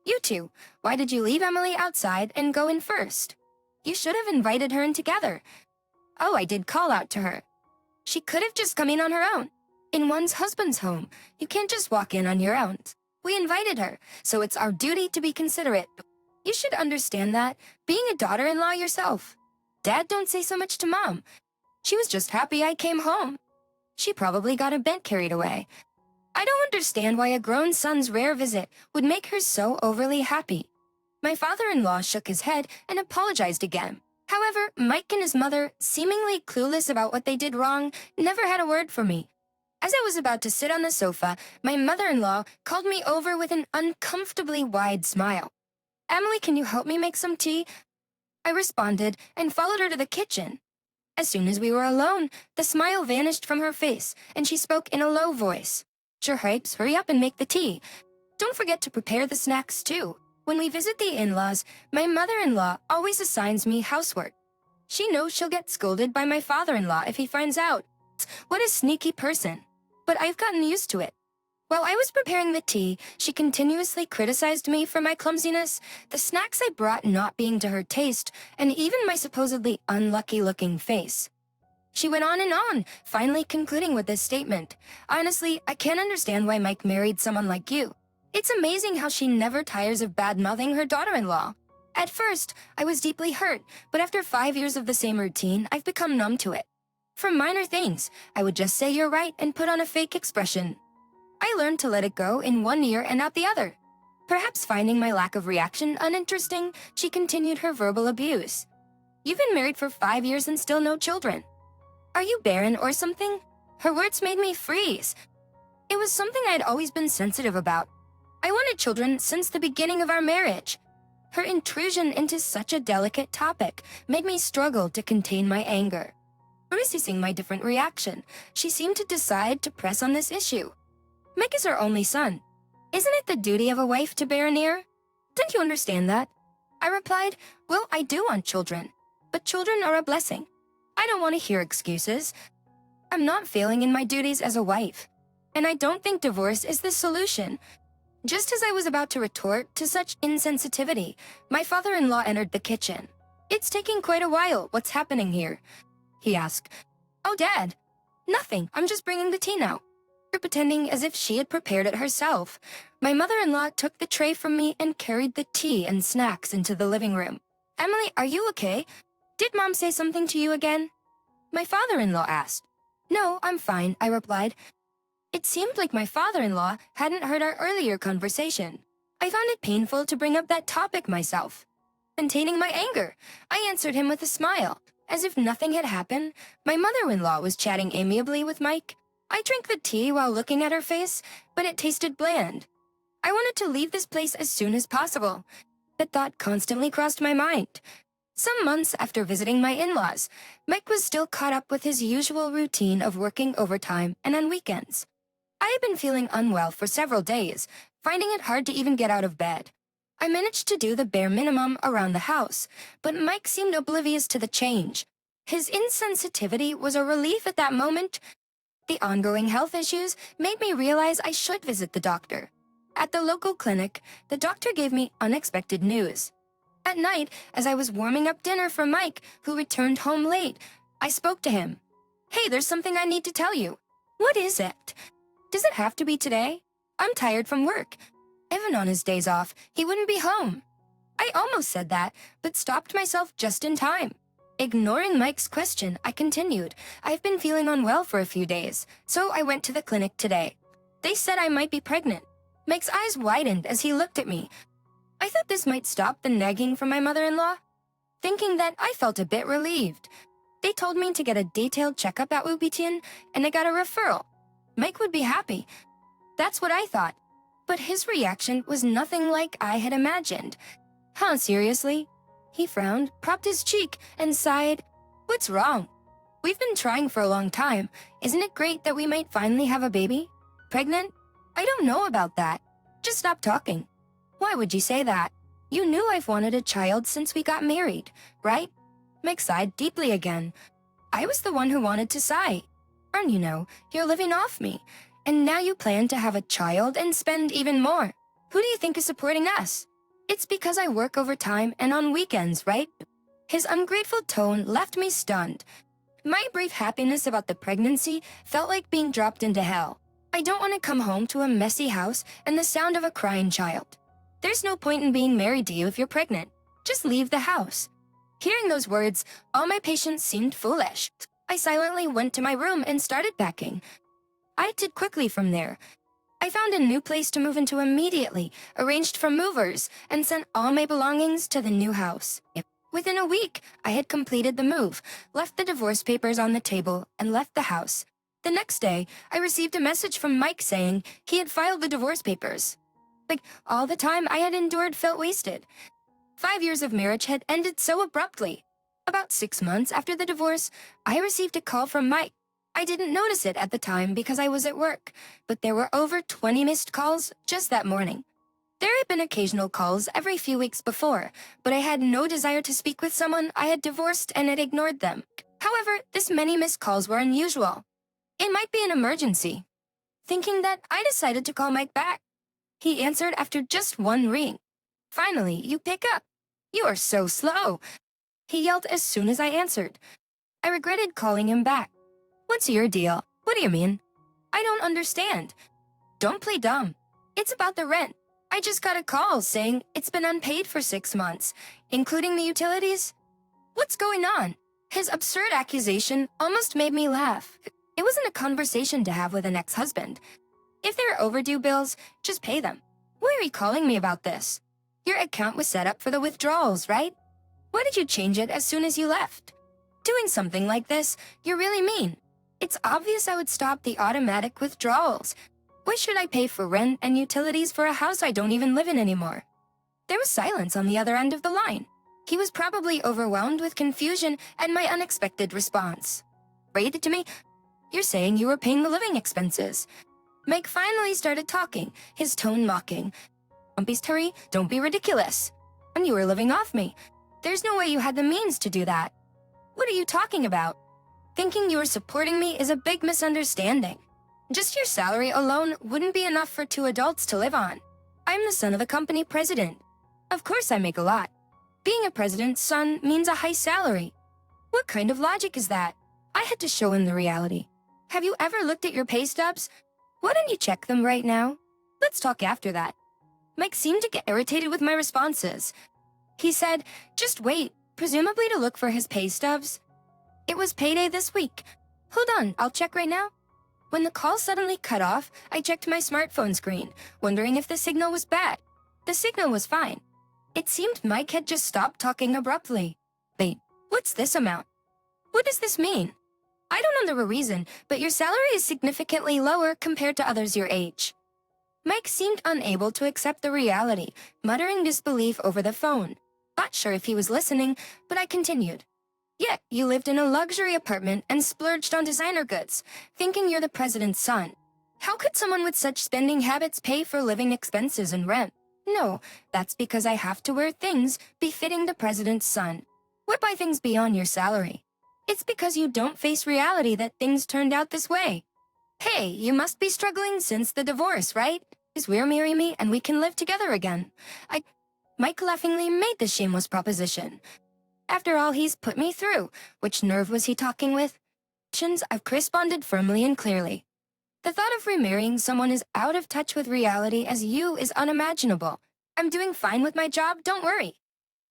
"You two, why did you leave Emily outside and go in first? You should have invited her in together." "Oh, I did call out to her. She could have just come in on her own. In one's husband's home, you can't just walk in on your own. We invited her, so it's our duty to be considerate. You should understand that, being a daughter-in-law yourself. Dad don't say so much to Mom. She was just happy I came home. She probably got a bit carried away. I don't understand why a grown son's rare visit would make her so overly happy." My father-in-law shook his head and apologized again. However, Mike and his mother, seemingly clueless about what they did wrong, never had a word for me. As I was about to sit on the sofa, my mother-in-law called me over with an uncomfortably wide smile. "Emily, can you help me make some tea?" I responded and followed her to the kitchen. As soon as we were alone, the smile vanished from her face, and she spoke in a low voice. "Sure, Hypes, hurry up and make the tea. Don't forget to prepare the snacks, too. When we visit the in-laws, my mother-in-law always assigns me housework. She knows she'll get scolded by my father-in-law if he finds out. What a sneaky person. But I've gotten used to it. While I was preparing the tea, she continuously criticized me for my clumsiness, the snacks I brought not being to her taste, and even my supposedly unlucky-looking face. She went on, finally concluding with this statement. "Honestly, I can't understand why Mike married someone like you. It's amazing how she never tires of bad-mouthing her daughter-in-law. At first, I was deeply hurt, but after 5 years of the same routine, I've become numb to it. For minor things, I would just say you're right and put on a fake expression. I learned to let it go in one ear and out the other." Perhaps finding my lack of reaction uninteresting, she continued her verbal abuse. "You've been married for 5 years and still no children. Are you barren or something?" Her words made me freeze. It was something I'd always been sensitive about. I wanted children since the beginning of our marriage. Her intrusion into such a delicate topic made me struggle to contain my anger. Noticing my different reaction, she seemed to decide to press on this issue. "Mike is our only son. Isn't it the duty of a wife to bear an heir? Don't you understand that?" I replied, "Well, I do want children, but children are a blessing. I don't want to hear excuses. I'm not failing in my duties as a wife, and I don't think divorce is the solution." Just as I was about to retort to such insensitivity, my father-in-law entered the kitchen. "It's taking quite a while. What's happening here?" he asked. "Oh, Dad. Nothing. I'm just bringing the tea now." Pretending as if she had prepared it herself, my mother-in-law took the tray from me and carried the tea and snacks into the living room. "Emily, are you okay? Did Mom say something to you again?" My father-in-law asked. No, I'm fine, I replied. It seemed like my father-in-law hadn't heard our earlier conversation. I found it painful to bring up that topic myself. Containing my anger, I answered him with a smile. As if nothing had happened, my mother-in-law was chatting amiably with Mike. I drank the tea while looking at her face, but it tasted bland. I wanted to leave this place as soon as possible. That thought constantly crossed my mind. Some months after visiting my in-laws, Mike was still caught up with his usual routine of working overtime and on weekends. I had been feeling unwell for several days, finding it hard to even get out of bed. I managed to do the bare minimum around the house, but Mike seemed oblivious to the change. His insensitivity was a relief at that moment. The ongoing health issues made me realize I should visit the doctor. At the local clinic, the doctor gave me unexpected news. At night, as I was warming up dinner for Mike, who returned home late, I spoke to him. Hey, there's something I need to tell you. What is it? Does it have to be today? I'm tired from work. Even on his days off, he wouldn't be home. I almost said that, but stopped myself just in time. Ignoring Mike's question, I continued. I've been feeling unwell for a few days, so I went to the clinic today. They said I might be pregnant. Mike's eyes widened as he looked at me. I thought this might stop the nagging from my mother-in-law. Thinking that, I felt a bit relieved. They told me to get a detailed checkup at Retribution, and I got a referral. Mike would be happy. That's what I thought. But his reaction was nothing like I had imagined. Huh, seriously? He frowned, propped his cheek, and sighed. What's wrong? We've been trying for a long time. Isn't it great that we might finally have a baby? Pregnant? I don't know about that. Just stop talking. Why would you say that? You knew I've wanted a child since we got married, right? Mike sighed deeply again. I was the one who wanted to sigh. And you know, you're living off me. And now you plan to have a child and spend even more. Who do you think is supporting us? It's because I work overtime and on weekends, right? His ungrateful tone left me stunned. My brief happiness about the pregnancy felt like being dropped into hell. I don't want to come home to a messy house and the sound of a crying child. There's no point in being married to you if you're pregnant. Just leave the house. Hearing those words, all my patience seemed foolish. I silently went to my room and started packing. I acted quickly from there. I found a new place to move into immediately, arranged for movers, and sent all my belongings to the new house. Within a week, I had completed the move, left the divorce papers on the table, and left the house. The next day, I received a message from Mike saying he had filed the divorce papers. Like, all the time I had endured felt wasted. 5 years of marriage had ended so abruptly. About 6 months after the divorce, I received a call from Mike. I didn't notice it at the time because I was at work, but there were over 20 missed calls just that morning. There had been occasional calls every few weeks before, but I had no desire to speak with someone I had divorced and had ignored them. However, this many missed calls were unusual. It might be an emergency. Thinking that, I decided to call Mike back. He answered after just one ring. Finally, you pick up. You are so slow. He yelled as soon as I answered. I regretted calling him back. What's your deal? What do you mean? I don't understand. Don't play dumb. It's about the rent. I just got a call saying it's been unpaid for 6 months, including the utilities. What's going on? His absurd accusation almost made me laugh. It wasn't a conversation to have with an ex-husband. If there are overdue bills, just pay them. Why are you calling me about this? Your account was set up for the withdrawals, right? Why did you change it as soon as you left? Doing something like this, you're really mean. It's obvious I would stop the automatic withdrawals. Why should I pay for rent and utilities for a house I don't even live in anymore? There was silence on the other end of the line. He was probably overwhelmed with confusion at my unexpected response. Read it to me. You're saying you were paying the living expenses. Mike finally started talking, his tone mocking. Don't be hurry, don't be ridiculous. And you were living off me. There's no way you had the means to do that. What are you talking about? Thinking you were supporting me is a big misunderstanding. Just your salary alone wouldn't be enough for 2 adults to live on. I'm the son of a company president. Of course I make a lot. Being a president's son means a high salary. What kind of logic is that? I had to show him the reality. Have you ever looked at your pay stubs? Why don't you check them right now? Let's talk after that. Mike seemed to get irritated with my responses. He said, just wait, presumably to look for his pay stubs. It was payday this week. Hold on, I'll check right now. When the call suddenly cut off, I checked my smartphone screen, wondering if the signal was bad. The signal was fine. It seemed Mike had just stopped talking abruptly. Wait, what's this amount? What does this mean? I don't know the reason, but your salary is significantly lower compared to others your age. Mike seemed unable to accept the reality, muttering disbelief over the phone. Not sure if he was listening, but I continued. Yet, you lived in a luxury apartment and splurged on designer goods, thinking you're the president's son. How could someone with such spending habits pay for living expenses and rent? No, that's because I have to wear things befitting the president's son. Why buy things beyond your salary? It's because you don't face reality that things turned out this way. Hey, you must be struggling since the divorce, right? Just marry me and we can live together again. Mike laughingly made the shameless proposition. After all he's put me through, which nerve was he talking with? I've responded firmly and clearly. The thought of remarrying someone as out of touch with reality as you is unimaginable. I'm doing fine with my job, don't worry.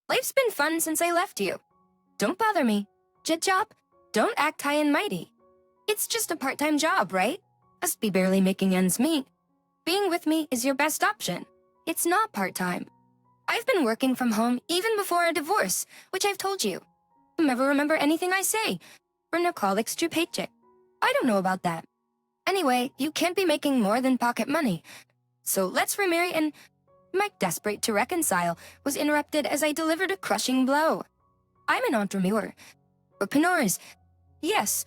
Life's been fun since I left you. Don't bother me. Job, don't act high and mighty. It's just a part-time job, right? Must be barely making ends meet. Being with me is your best option. It's not part-time. I've been working from home even before our divorce, which I've told you. Never remember anything I say. For Nicole extra paycheck. I don't know about that. Anyway, you can't be making more than pocket money. So let's remarry and... Mike, desperate to reconcile, was interrupted as I delivered a crushing blow. I'm an entrepreneur. Entrepreneurs. Yes.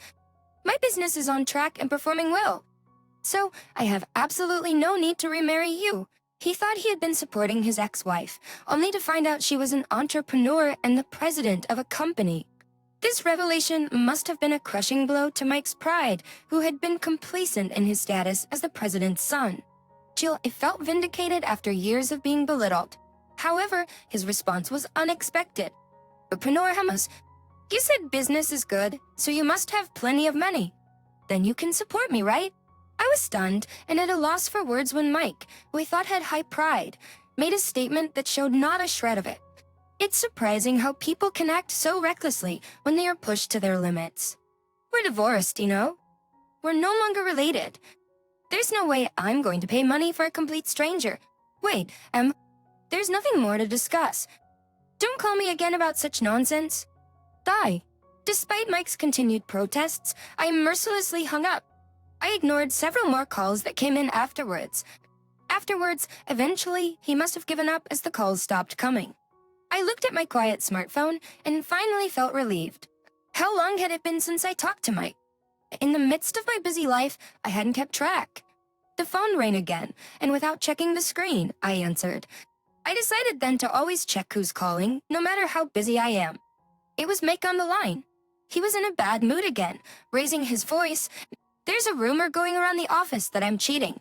My business is on track and performing well. So, I have absolutely no need to remarry you. He thought he had been supporting his ex-wife, only to find out she was an entrepreneur and the president of a company. This revelation must have been a crushing blow to Mike's pride, who had been complacent in his status as the president's son. Jill felt vindicated after years of being belittled. However, his response was unexpected. Entrepreneur Hamas, you said business is good, so you must have plenty of money. Then you can support me, right? I was stunned and at a loss for words when Mike, who I thought had high pride, made a statement that showed not a shred of it. It's surprising how people can act so recklessly when they are pushed to their limits. We're divorced, you know? We're no longer related. There's no way I'm going to pay money for a complete stranger. Wait, there's nothing more to discuss. Don't call me again about such nonsense. Die. Despite Mike's continued protests, I mercilessly hung up. I ignored several more calls that came in afterwards. Eventually, he must have given up as the calls stopped coming. I looked at my quiet smartphone and finally felt relieved. How long had it been since I talked to Mike? In the midst of my busy life, I hadn't kept track. The phone rang again, and without checking the screen, I answered. I decided then to always check who's calling, no matter how busy I am. It was Mike on the line. He was in a bad mood again, raising his voice. There's a rumor going around the office that I'm cheating.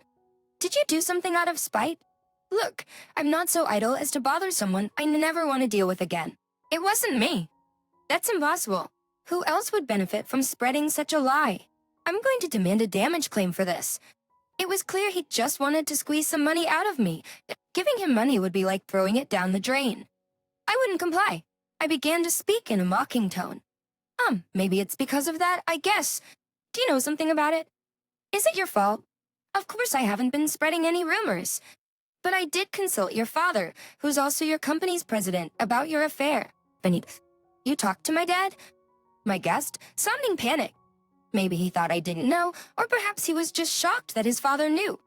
Did you do something out of spite? Look, I'm not so idle as to bother someone I never want to deal with again. It wasn't me. That's impossible. Who else would benefit from spreading such a lie? I'm going to demand a damage claim for this. It was clear he just wanted to squeeze some money out of me. Giving him money would be like throwing it down the drain. I wouldn't comply. I began to speak in a mocking tone. Maybe it's because of that, I guess. Do you know something about it? Is it your fault? Of course I haven't been spreading any rumors. But I did consult your father, who's also your company's president, about your affair. Benito, you talked to my dad? My guest, sounding panicked. Maybe he thought I didn't know, or perhaps he was just shocked that his father knew.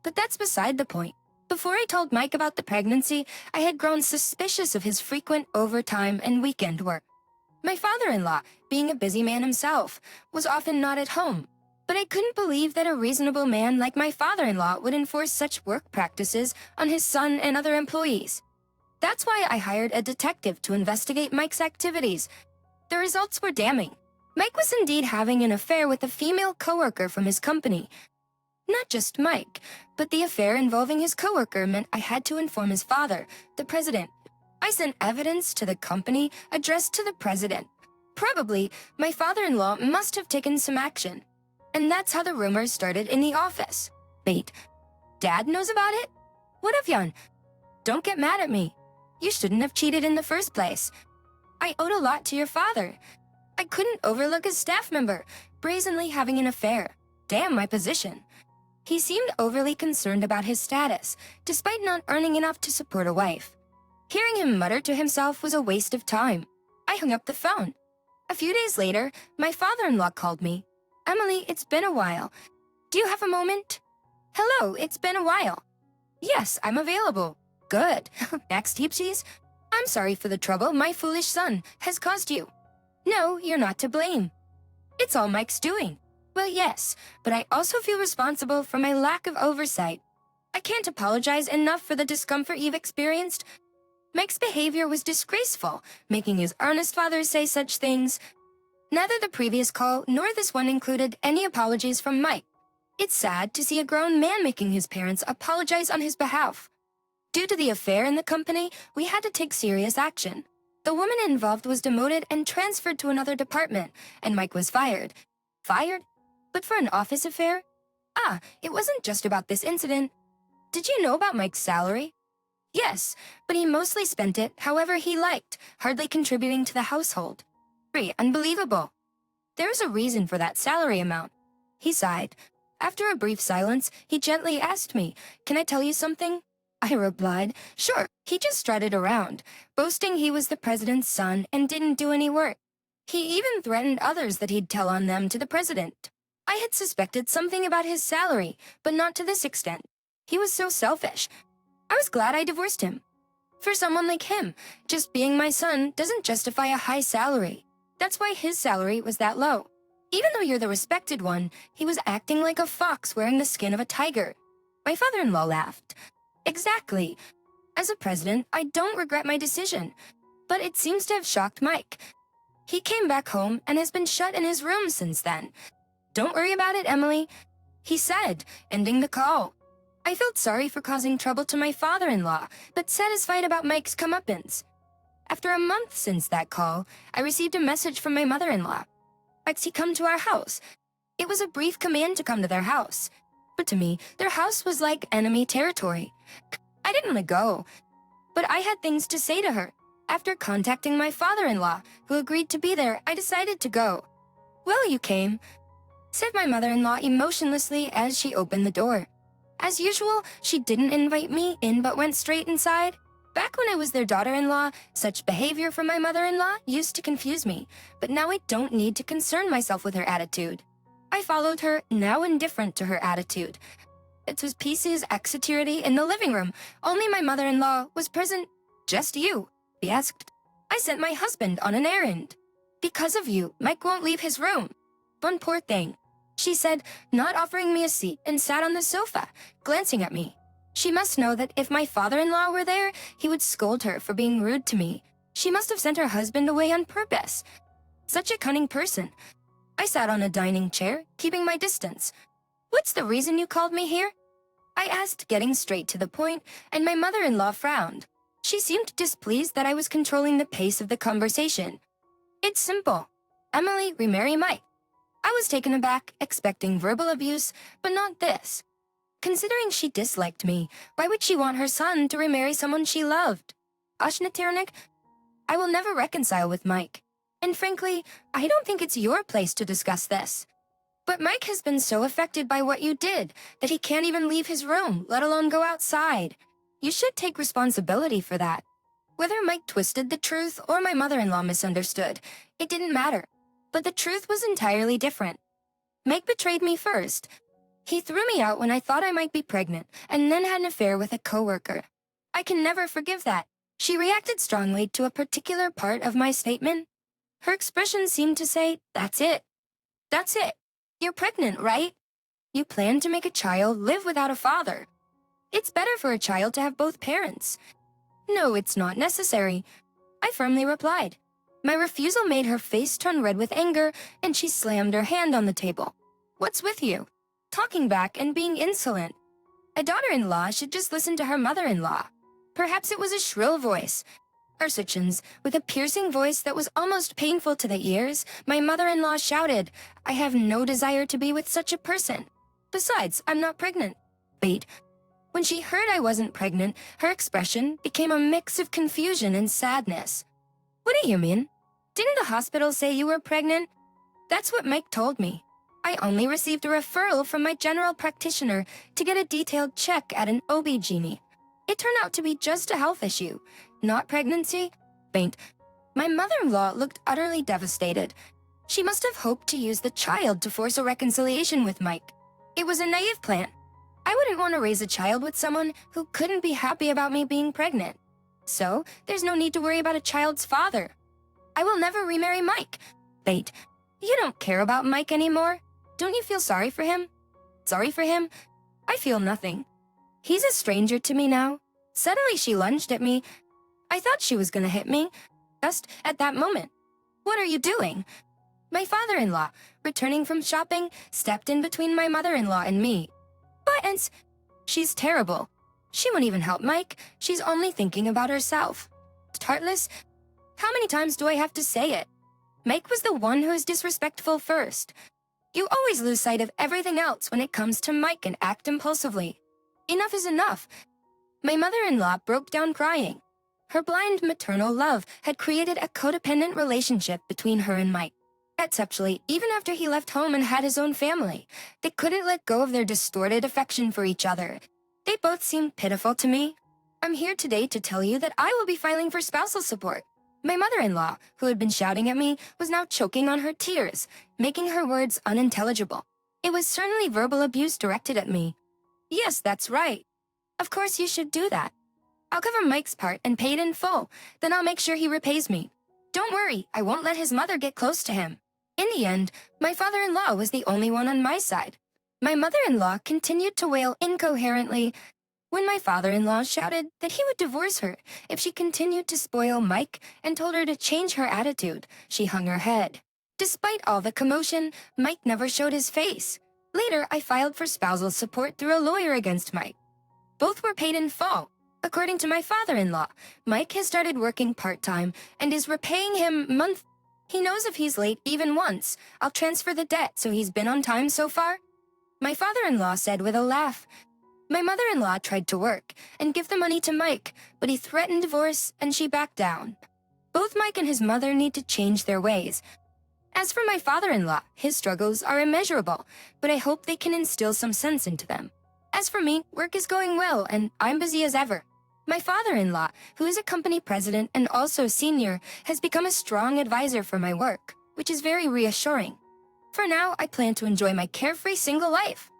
But that's beside the point. Before I told Mike about the pregnancy, I had grown suspicious of his frequent overtime and weekend work. My father-in-law, being a busy man himself, was often not at home. But I couldn't believe that a reasonable man like my father-in-law would enforce such work practices on his son and other employees. That's why I hired a detective to investigate Mike's activities. The results were damning. Mike was indeed having an affair with a female coworker from his company. Not just Mike, but the affair involving his coworker meant I had to inform his father, the president. I sent evidence to the company addressed to the president. Probably, my father-in-law must have taken some action. And that's how the rumors started in the office. Wait, Dad knows about it? What of Jan? Don't get mad at me. You shouldn't have cheated in the first place. I owed a lot to your father. I couldn't overlook a staff member brazenly having an affair. Damn my position. He seemed overly concerned about his status, despite not earning enough to support a wife. Hearing him mutter to himself was a waste of time. I hung up the phone. A few days later, my father-in-law called me. Emily, it's been a while. Do you have a moment? Hello, it's been a while. Yes, I'm available. Good. Next, Heapsies. I'm sorry for the trouble my foolish son has caused you. No, you're not to blame. It's all Mike's doing. Well, yes, but I also feel responsible for my lack of oversight. I can't apologize enough for the discomfort you've experienced. Mike's behavior was disgraceful, making his earnest father say such things. Neither the previous call nor this one included any apologies from Mike. It's sad to see a grown man making his parents apologize on his behalf. Due to the affair in the company, we had to take serious action. The woman involved was demoted and transferred to another department, and Mike was fired. Fired? But for an office affair? Ah, it wasn't just about this incident. Did you know about Mike's salary? Yes, but he mostly spent it however he liked, hardly contributing to the household. Unbelievable. There was a reason for that salary amount. He sighed. After a brief silence, he gently asked me, "Can I tell you something?" I replied, "Sure." He just strutted around, boasting he was the president's son and didn't do any work. He even threatened others that he'd tell on them to the president. I had suspected something about his salary, but not to this extent. He was so selfish. I was glad I divorced him. For someone like him, just being my son doesn't justify a high salary. That's why his salary was that low. Even though you're the respected one, he was acting like a fox wearing the skin of a tiger. My father-in-law laughed. Exactly. As a president, I don't regret my decision, but it seems to have shocked Mike. He came back home and has been shut in his room since then. Don't worry about it, Emily, he said, ending the call. I felt sorry for causing trouble to my father-in-law, but satisfied about Mike's comeuppance. After a month since that call, I received a message from my mother-in-law. Mike's he come to our house. It was a brief command to come to their house, but to me, their house was like enemy territory. I didn't want to go, but I had things to say to her. After contacting my father-in-law, who agreed to be there, I decided to go. Well, you came, said my mother-in-law emotionlessly as she opened the door. As usual, she didn't invite me in but went straight inside. Back when I was their daughter-in-law, such behavior from my mother-in-law used to confuse me, but now I don't need to concern myself with her attitude. I followed her, now indifferent to her attitude. It was P.C.'s security in the living room. Only my mother-in-law was present. Just you, he asked. I sent my husband on an errand. Because of you, Mike won't leave his room. One poor thing, she said, not offering me a seat, and sat on the sofa, glancing at me. She must know that if my father-in-law were there, he would scold her for being rude to me. She must have sent her husband away on purpose. Such a cunning person. I sat on a dining chair, keeping my distance. What's the reason you called me here? I asked, getting straight to the point, and my mother-in-law frowned. She seemed displeased that I was controlling the pace of the conversation. It's simple. Emily, remarry Mike. I was taken aback, expecting verbal abuse, but not this. Considering she disliked me, why would she want her son to remarry someone she loved? Ashnaternik, I will never reconcile with Mike. And frankly, I don't think it's your place to discuss this. But Mike has been so affected by what you did that he can't even leave his room, let alone go outside. You should take responsibility for that. Whether Mike twisted the truth or my mother-in-law misunderstood, it didn't matter. But the truth was entirely different. Mike betrayed me first. He threw me out when I thought I might be pregnant, and then had an affair with a coworker. I can never forgive that. She reacted strongly to a particular part of my statement. Her expression seemed to say, that's it. That's it. You're pregnant, right? You plan to make a child live without a father. It's better for a child to have both parents. No, it's not necessary, I firmly replied. My refusal made her face turn red with anger, and she slammed her hand on the table. What's with you? Talking back and being insolent. A daughter-in-law should just listen to her mother-in-law. Perhaps it was a shrill voice. Ursicans, with a piercing voice that was almost painful to the ears, my mother-in-law shouted, I have no desire to be with such a person. Besides, I'm not pregnant. Wait. When she heard I wasn't pregnant, her expression became a mix of confusion and sadness. What do you mean? Didn't the hospital say you were pregnant? That's what Mike told me. I only received a referral from my general practitioner to get a detailed check at an OB-GYN. It turned out to be just a health issue, not pregnancy. Faint. My mother-in-law looked utterly devastated. She must have hoped to use the child to force a reconciliation with Mike. It was a naive plan. I wouldn't want to raise a child with someone who couldn't be happy about me being pregnant. So, there's no need to worry about a child's father. I will never remarry Mike. Wait, you don't care about Mike anymore? Don't you feel sorry for him? Sorry for him? I feel nothing. He's a stranger to me now. Suddenly she lunged at me. I thought she was gonna hit me, just at that moment. What are you doing? My father-in-law, returning from shopping, stepped in between my mother-in-law and me. Buttons! She's terrible. She won't even help Mike. She's only thinking about herself. Heartless? How many times do I have to say it? Mike was the one who is disrespectful first. You always lose sight of everything else when it comes to Mike and act impulsively. Enough is enough. My mother-in-law broke down crying. Her blind maternal love had created a codependent relationship between her and Mike. Exceptionally, even after he left home and had his own family, they couldn't let go of their distorted affection for each other. They both seemed pitiful to me. I'm here today to tell you that I will be filing for spousal support. My mother-in-law, who had been shouting at me, was now choking on her tears, making her words unintelligible. It was certainly verbal abuse directed at me. Yes, that's right. Of course you should do that. I'll cover Mike's part and pay it in full, then I'll make sure he repays me. Don't worry, I won't let his mother get close to him. In the end, my father-in-law was the only one on my side. My mother-in-law continued to wail incoherently when my father-in-law shouted that he would divorce her if she continued to spoil Mike and told her to change her attitude. She hung her head. Despite all the commotion, Mike never showed his face. Later, I filed for spousal support through a lawyer against Mike. Both were paid in full. According to my father-in-law, Mike has started working part-time and is repaying him month. He knows if he's late even once, I'll transfer the debt so he's been on time so far. My father-in-law said with a laugh. My mother-in-law tried to work and give the money to Mike, but he threatened divorce and she backed down. Both Mike and his mother need to change their ways. As for my father-in-law, his struggles are immeasurable, but I hope they can instill some sense into them. As for me, work is going well and I'm busy as ever. My father-in-law, who is a company president and also senior, has become a strong advisor for my work, which is very reassuring. For now, I plan to enjoy my carefree single life.